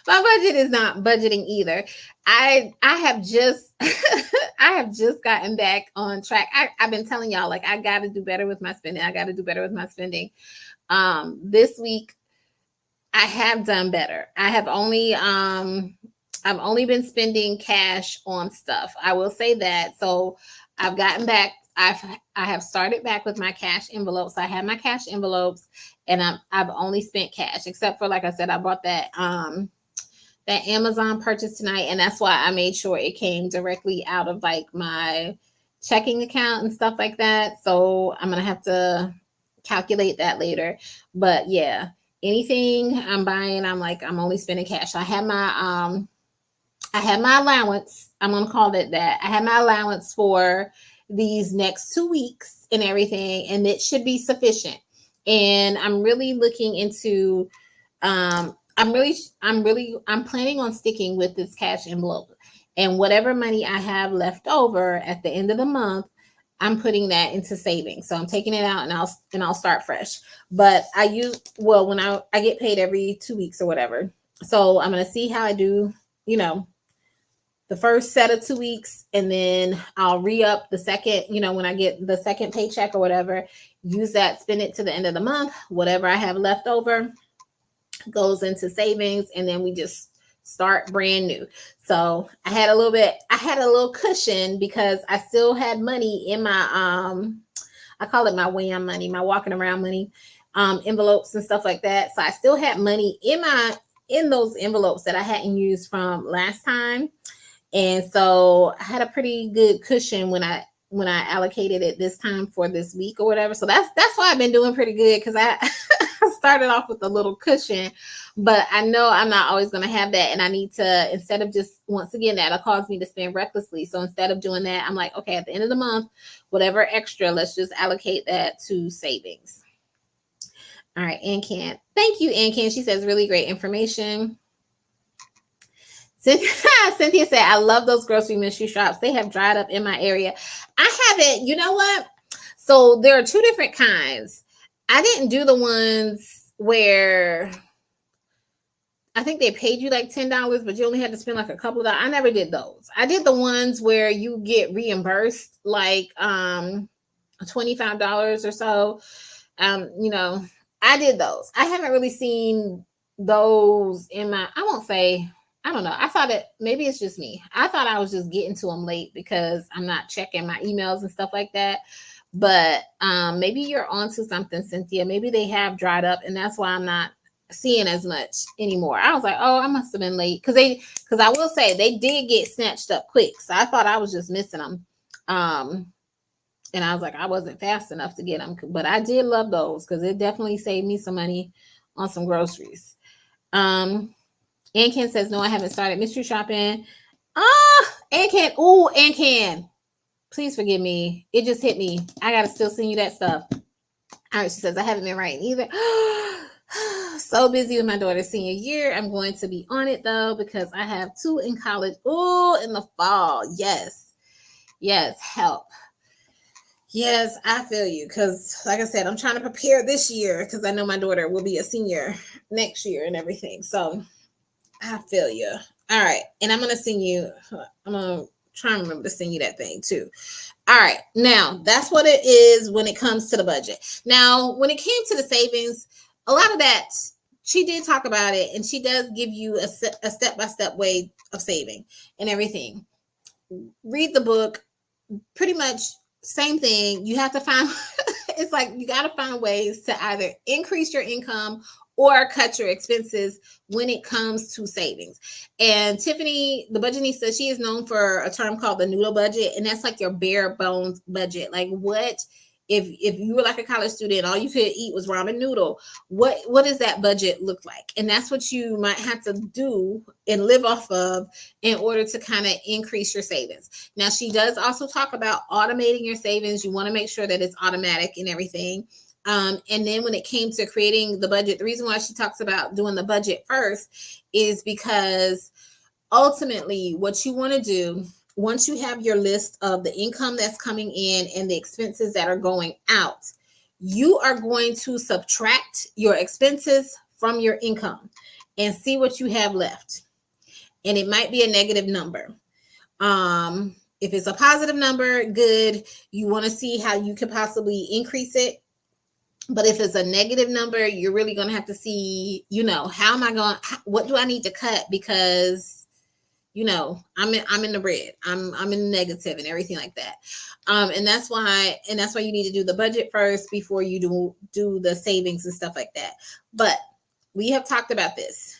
is not budgeting either. I have just I have just gotten back on track. I've been telling y'all, like, I got to do better with my spending. This week I have done better. I've only been spending cash on stuff. I will say that. So I've gotten back I have started back with my cash envelopes. I have my cash envelopes, and I've only spent cash, except for, like I said, I bought that Amazon purchase tonight, and that's why I made sure it came directly out of like my checking account and stuff like that. So I'm gonna have to calculate that later. But yeah, anything I'm buying, I'm only spending cash. I have my allowance. I'm gonna call it that. I have my allowance for these next 2 weeks and everything, and it should be sufficient. And I'm really looking into I'm planning on sticking with this cash envelope. And whatever money I have left over at the end of the month, I'm putting that into savings. So I'm taking it out, and I'll start fresh. But when I get paid every 2 weeks or whatever. So I'm gonna see how I do, the first set of 2 weeks, and then I'll re-up the second, when I get the second paycheck or whatever, use that, spend it to the end of the month. Whatever I have left over goes into savings, and then we just start brand new. So I had a little cushion because I still had money in my I call it my wham money, my walking around money, envelopes and stuff like that. So I still had money in those envelopes that I hadn't used from last time. And so I had a pretty good cushion when I allocated it this time for this week or whatever. So that's why I've been doing pretty good, because I started off with a little cushion, but I know I'm not always going to have that. And I need to, instead of just, once again, that'll cause me to spend recklessly. So instead of doing that, I'm like, okay, at the end of the month, whatever extra, let's just allocate that to savings. All right, Ann. Thank you, Ann. She says really great information. Cynthia said, I love those grocery mystery shops. They have dried up in my area. I haven't, you know what? So there are two different kinds. I didn't do the ones where I think they paid you like $10, but you only had to spend like a couple of dollars. I never did those. I did the ones where you get reimbursed like $25 or so. I did those. I haven't really seen those I don't know. I thought that maybe it's just me. I thought I was just getting to them late because I'm not checking my emails and stuff like that. But maybe you're onto something, Cynthia. Maybe they have dried up, and that's why I'm not seeing as much anymore. I was like, oh, I must have been late, because I will say they did get snatched up quick. So I thought I was just missing them. And I was like, I wasn't fast enough to get them, but I did love those because it definitely saved me some money on some groceries. Ann says, no, I haven't started mystery shopping. Ann, please forgive me. It just hit me. I got to still send you that stuff. All right, she says, I haven't been writing either. So busy with my daughter's senior year. I'm going to be on it, though, because I have 2 in college. Oh, in the fall. Yes, help. Yes, I feel you, because like I said, I'm trying to prepare this year because I know my daughter will be a senior next year and everything. So I feel you. All right. And I'm going to try and remember to send you that thing too. All right. Now, that's what it is when it comes to the budget. Now, when it came to the savings, a lot of that, she did talk about it, and she does give you a step-by-step way of saving and everything. Read the book. Pretty much same thing. You have to find, it's like you got to find ways to either increase your income or cut your expenses when it comes to savings. And Tiffany, the Budgetnista, she is known for a term called the noodle budget. And that's like your bare bones budget. Like what, if you were like a college student, all you could eat was ramen noodle, what does that budget look like? And that's what you might have to do and live off of in order to kind of increase your savings. Now, she does also talk about automating your savings. You want to make sure that it's automatic and everything. And then when it came to creating the budget, the reason why she talks about doing the budget first is because ultimately what you want to do, once you have your list of the income that's coming in and the expenses that are going out, you are going to subtract your expenses from your income and see what you have left. And it might be a negative number. If it's a positive number, good. You want to see how you could possibly increase it. But if it's a negative number, you're really going to have to see, what do I need to cut? Because I'm in the red. I'm in the negative and everything like that. And that's why you need to do the budget first before you do the savings and stuff like that. But we have talked about this.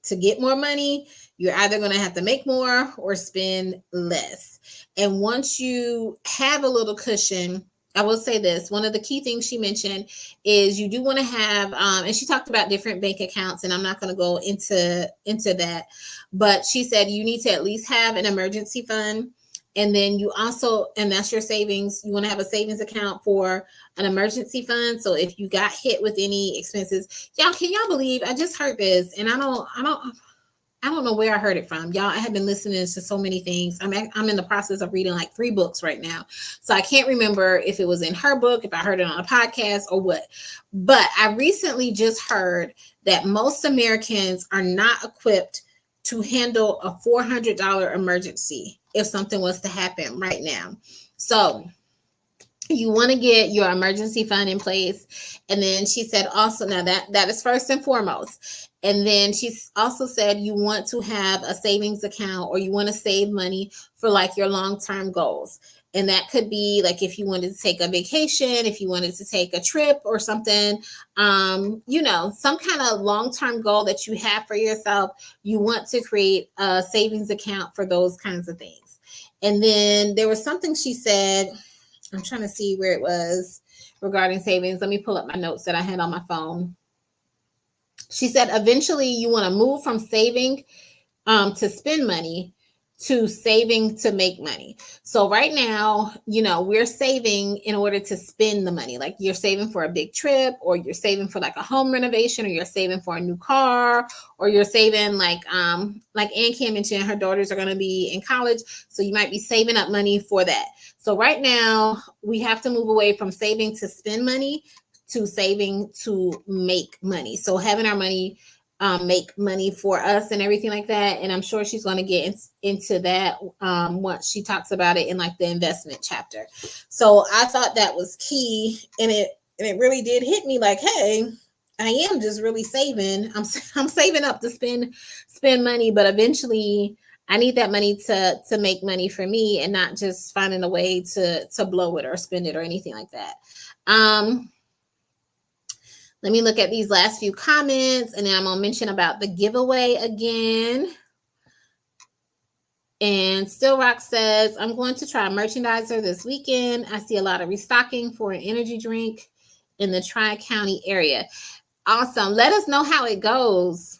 To get more money, you're either going to have to make more or spend less. And once you have a little cushion, I will say this. One of the key things she mentioned is you do want to have, and she talked about different bank accounts, and I'm not going to go into that, but she said you need to at least have an emergency fund. And then you also, and that's your savings. You want to have a savings account for an emergency fund. So if you got hit with any expenses, can y'all believe I just heard this? And I don't know where I heard it from. Y'all, I have been listening to so many things. I'm in the process of reading like 3 books right now. So I can't remember if it was in her book, if I heard it on a podcast or what. But I recently just heard that most Americans are not equipped to handle a $400 emergency if something was to happen right now. So you want to get your emergency fund in place. And then she said also, now that is first and foremost. And then she's also said you want to have a savings account, or you want to save money for like your long-term goals. And that could be like if you wanted to take a vacation, if you wanted to take a trip or something, some kind of long-term goal that you have for yourself, you want to create a savings account for those kinds of things. And then there was something she said, I'm trying to see where it was regarding savings. Let me pull up my notes that I had on my phone. She said, eventually you want to move from saving to spend money to saving to make money. So right now, we're saving in order to spend the money. Like you're saving for a big trip, or you're saving for like a home renovation, or you're saving for a new car, or you're saving like Ann Kim mentioned, her daughters are going to be in college. So you might be saving up money for that. So right now we have to move away from saving to spend money to saving to make money. So having our money make money for us and everything like that. And I'm sure she's going to get into that once she talks about it in like the investment chapter. So I thought that was key, and it really did hit me like, hey, I am just really saving. I'm saving up to spend money, but eventually I need that money to make money for me, and not just finding a way to blow it or spend it or anything like that. Let me look at these last few comments, and then I'm going to mention about the giveaway again. And Still Rock says, I'm going to try a merchandiser this weekend. I see a lot of restocking for an energy drink in the Tri-County area. Awesome. Let us know how it goes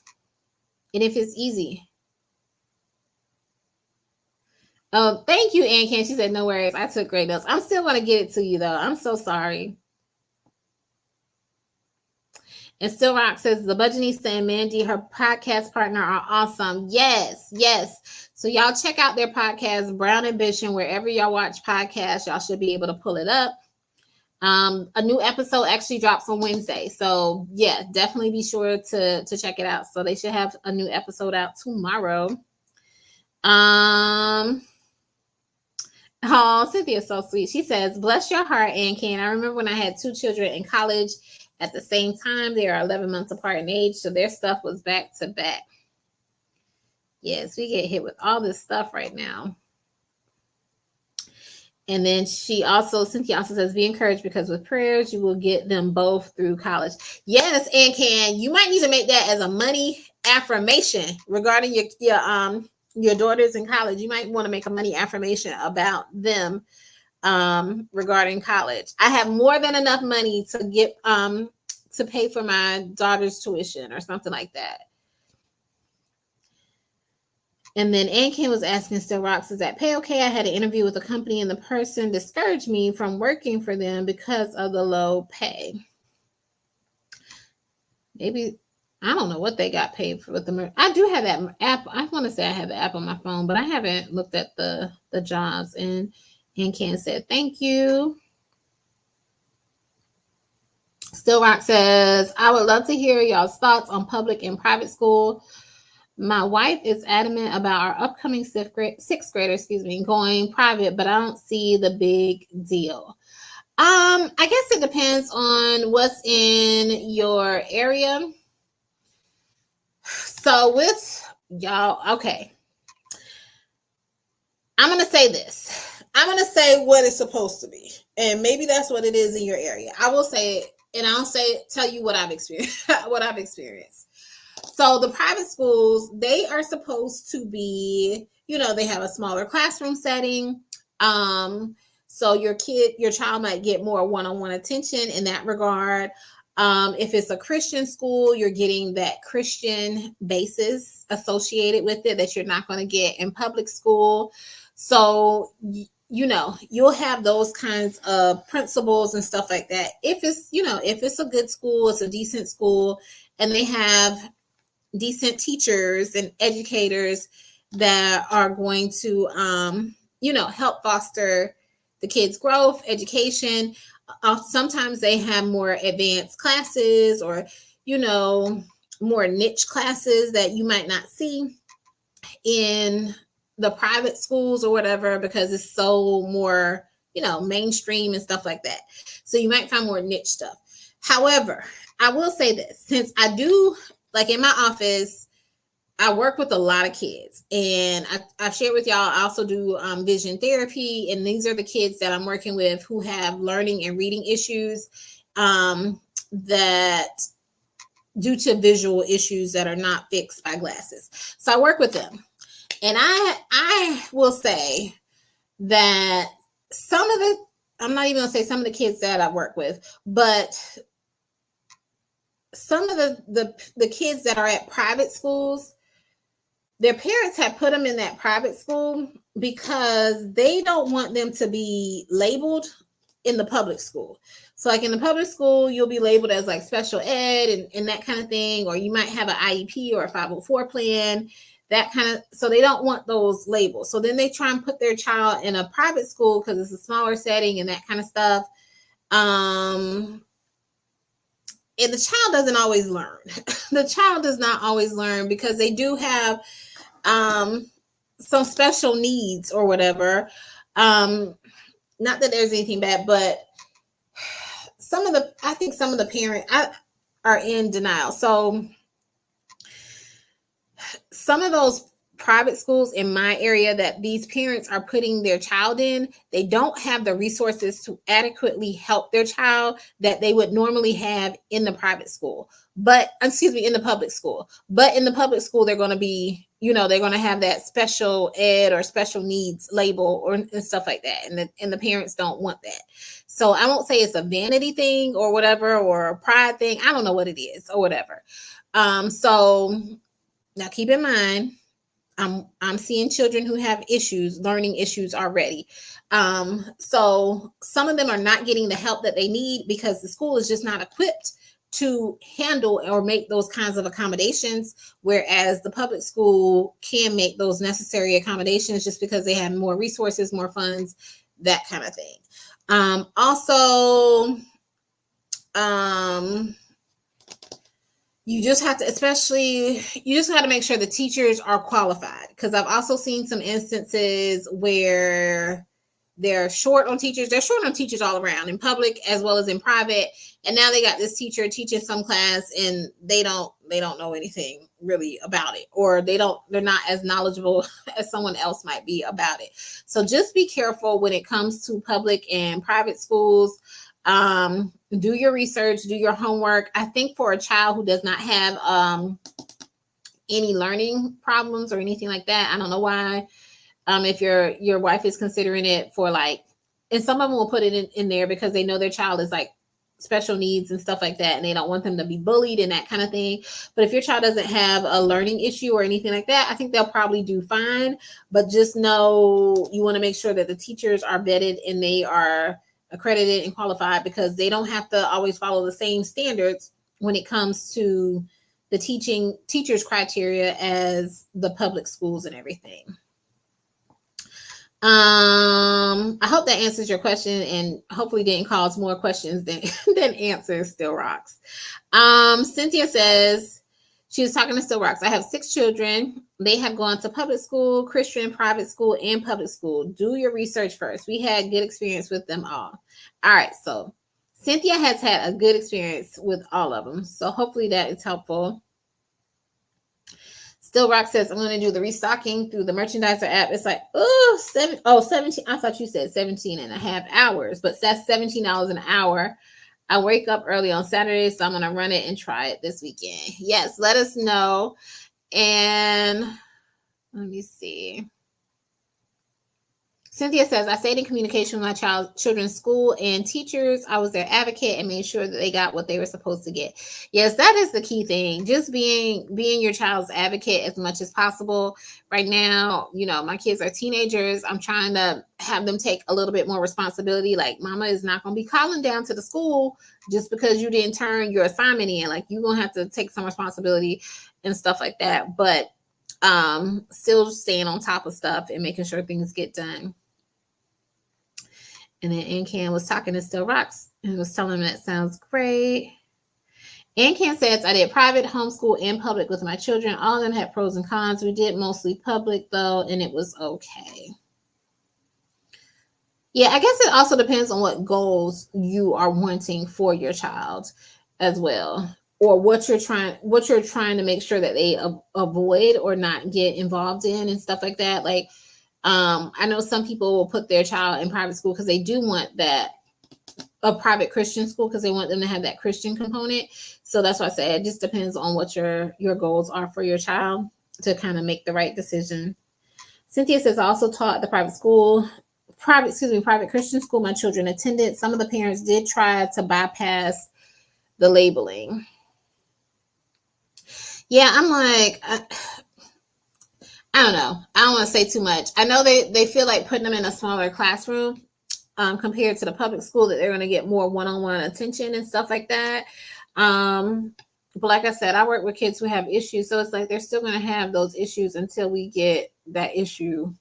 and if it's easy. Oh, thank you, Ann Ken. She said, no worries. I took great notes. I'm still going to get it to you, though. I'm so sorry. And Still Rock says, the Budgetnista and Mandy, her podcast partner, are awesome. Yes. So y'all check out their podcast, Brown Ambition, wherever y'all watch podcasts. Y'all should be able to pull it up. A new episode actually drops on Wednesday. So yeah, definitely be sure to check it out. So they should have a new episode out tomorrow. Oh, Cynthia's so sweet. She says, bless your heart, Ann Ken. I remember when I had 2 children in college at the same time. They are 11 months apart in age, so their stuff was back to back. Yes, we get hit with all this stuff right now. And then Cynthia also says, be encouraged, because with prayers, you will get them both through college. Yes, Ann Ken, you might need to make that as a money affirmation regarding your daughters in college. You might want to make a money affirmation about them regarding college. I have more than enough money to get to pay for my daughter's tuition or something like that. And then Ann Kim was asking Still Rocks, is that pay okay? I had an interview with a company, and the person discouraged me from working for them because of the low pay. Maybe, I don't know what they got paid for with the. I do have that app. I want to say I have the app on my phone, but I haven't looked at the jobs. And Ken said, thank you. Still Rock says, I would love to hear y'all's thoughts on public and private school. My wife is adamant about our upcoming sixth grader, going private, but I don't see the big deal. I guess it depends on what's in your area. So with y'all, okay. I'm going to say this. I'm going to say what it's supposed to be. And maybe that's what it is in your area. I will say it, and I'll tell you what I've experienced. So the private schools, they are supposed to be, they have a smaller classroom setting. So your child might get more one-on-one attention in that regard. If it's a Christian school, you're getting that Christian basis associated with it that you're not going to get in public school. So, you'll have those kinds of principles and stuff like that. If it's a good school, it's a decent school, and they have decent teachers and educators that are going to, help foster the kids' growth, education. Sometimes they have more advanced classes or, more niche classes that you might not see in the private schools or whatever, because it's so more, mainstream and stuff like that. So you might find more niche stuff. However, I will say this, since I do, like in my office, I work with a lot of kids, and I've shared with y'all, I also do vision therapy, and these are the kids that I'm working with who have learning and reading issues that due to visual issues that are not fixed by glasses. So I work with them. And I will say that I'm not even going to say some of the kids that I work with, but some of the kids that are at private schools, their parents have put them in that private school because they don't want them to be labeled in the public school. So like in the public school, you'll be labeled as like special ed and that kind of thing, or you might have an IEP or a 504 plan, that kind of, so they don't want those labels. So then they try and put their child in a private school because it's a smaller setting and that kind of stuff. And the child doesn't always learn. The child does not always learn because they do have some special needs or whatever. Not that there's anything bad, but I think some of the parents are in denial. So some of those private schools in my area that these parents are putting their child in, they don't have the resources to adequately help their child that they would normally have in the private school. In the public school. But in the public school, they're going to be, they're going to have that special ed or special needs label and stuff like that. And the parents don't want that. So I won't say it's a vanity thing or whatever, or a pride thing. I don't know what it is or whatever. So now keep in mind, I'm seeing children who have learning issues already. So some of them are not getting the help that they need because the school is just not equipped to handle or make those kinds of accommodations, whereas the public school can make those necessary accommodations just because they have more resources, more funds, that kind of thing. You just have to make sure the teachers are qualified, because I've also seen some instances where they're short on teachers. They're short on teachers all around, in public as well as in private. And now they got this teacher teaching some class and they don't know anything really about it, or they're not as knowledgeable as someone else might be about it. So just be careful when it comes to public and private schools. Do your research, do your homework. I think for a child who does not have any learning problems or anything like that, I don't know why. If your wife is considering it for and some of them will put it in there because they know their child is like special needs and stuff like that, and they don't want them to be bullied and that kind of thing. But if your child doesn't have a learning issue or anything like that, I think they'll probably do fine. But just know you want to make sure that the teachers are vetted and they are accredited and qualified, because they don't have to always follow the same standards when it comes to the teachers criteria as the public schools and everything. I hope that answers your question and hopefully didn't cause more questions than answers. Still rocks. Cynthia says she was talking to Still Rocks. I have 6 children. They have gone to public school, Christian, private school, and public school. Do your research first. We had good experience with them all. All right. So Cynthia has had a good experience with all of them. So hopefully that is helpful. Still Rock says, I'm going to do the restocking through the merchandiser app. It's like, 17. I thought you said 17 and a half hours, but that's $17 an hour. I wake up early on Saturday, so I'm going to run it and try it this weekend. Yes, let us know. And let me see. Cynthia says, I stayed in communication with my children's school and teachers. I was their advocate and made sure that they got what they were supposed to get. Yes, that is the key thing. Just being your child's advocate as much as possible. Right now, my kids are teenagers. I'm trying to have them take a little bit more responsibility. Like, mama is not going to be calling down to the school just because you didn't turn your assignment in. Like, you're going to have to take some responsibility and stuff like that. But still staying on top of stuff and making sure things get done. And then Ancan was talking to Still Rocks and was telling him that sounds great. Ancan says, I did private, homeschool, and public with my children. All of them had pros and cons. We did mostly public, though, and it was okay. Yeah, I guess it also depends on what goals you are wanting for your child as well, or what you're trying to make sure that they avoid or not get involved in and stuff like that. Like, I know some people will put their child in private school because they do want a private Christian school because they want them to have that Christian component. So that's why I say it just depends on what your goals are for your child to kind of make the right decision. Cynthia says, I also taught the private Christian school my children attended. Some of the parents did try to bypass the labeling. Yeah, I'm like, I don't know. I don't want to say too much. I know they feel like putting them in a smaller classroom compared to the public school, that they're going to get more one-on-one attention and stuff like that. But like I said, I work with kids who have issues. So it's like they're still going to have those issues until we get that issue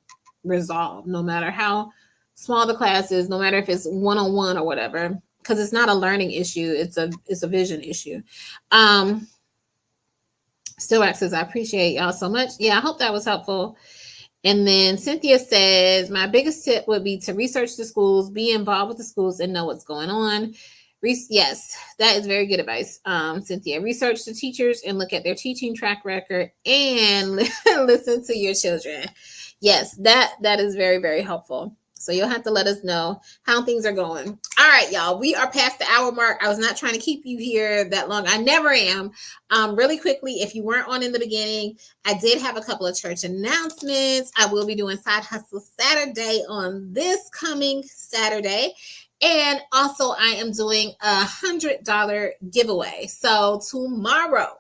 resolved, no matter how small the class is, no matter if it's one-on-one or whatever, because it's not a learning issue. It's a vision issue. Still says, I appreciate y'all so much. Yeah, I hope that was helpful. And then Cynthia says, my biggest tip would be to research the schools, be involved with the schools, and know what's going on. Yes, that is very good advice, Cynthia. Research the teachers and look at their teaching track record and listen to your children. Yes, that is very, very helpful. So you'll have to let us know how things are going. All right, y'all. We are past the hour mark. I was not trying to keep you here that long. I never am. Really quickly, if you weren't on in the beginning, I did have a couple of church announcements. I will be doing Side Hustle Saturday on this coming Saturday. And also, I am doing a $100 giveaway. So tomorrow,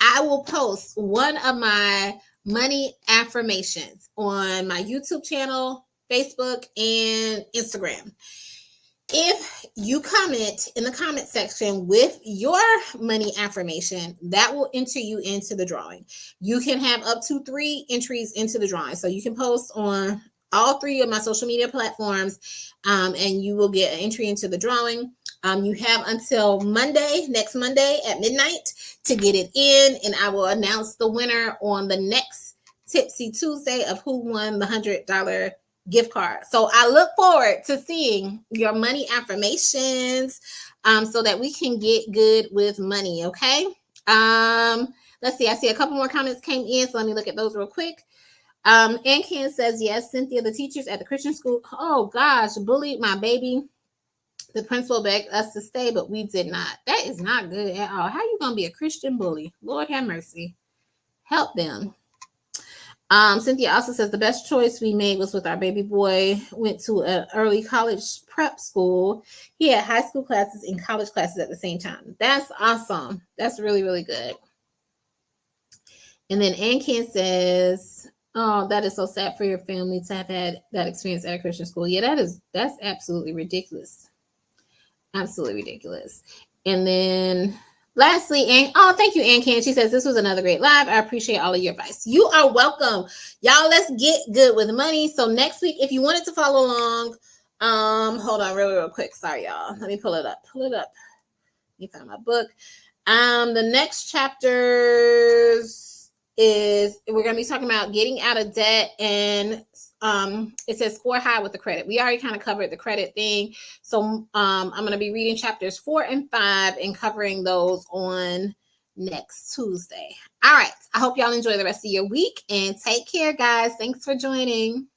I will post one of my money affirmations on my YouTube channel, Facebook, and Instagram. If you comment in the comment section with your money affirmation, that will enter you into the drawing. You can have up to 3 entries into the drawing. So you can post on all 3 of my social media platforms, and you will get an entry into the drawing. You have until next Monday at midnight to get it in, and I will announce the winner on the next Tipsy Tuesday of who won the $100 gift card. So I look forward to seeing your money affirmations so that we can get good with money, okay? Let's see. I see a couple more comments came in, so let me look at those real quick. Ancan says, yes, Cynthia, the teachers at the Christian school, oh gosh, bullied my baby. The principal begged us to stay, but we did not. That is not good at all. How are you going to be a Christian bully? Lord have mercy. Help them. Cynthia also says the best choice we made was with our baby boy. Went to an early college prep school. He had high school classes and college classes at the same time. That's awesome. That's really, really good. And then Ancan says, oh, that is so sad for your family to have had that experience at a Christian school. Yeah, that's absolutely ridiculous. Absolutely ridiculous. And then lastly, thank you, Ancan. She says, this was another great live. I appreciate all of your advice. You are welcome. Y'all, let's get good with money. So next week, if you wanted to follow along, hold on real quick. Sorry, y'all. Let me pull it up. Let me find my book. The next chapters is we're going to be talking about getting out of debt, and it says score high with the credit. We already kind of covered the credit thing. So I'm going to be reading chapters 4 and 5 and covering those on next Tuesday. All right. I hope y'all enjoy the rest of your week and take care, guys. Thanks for joining.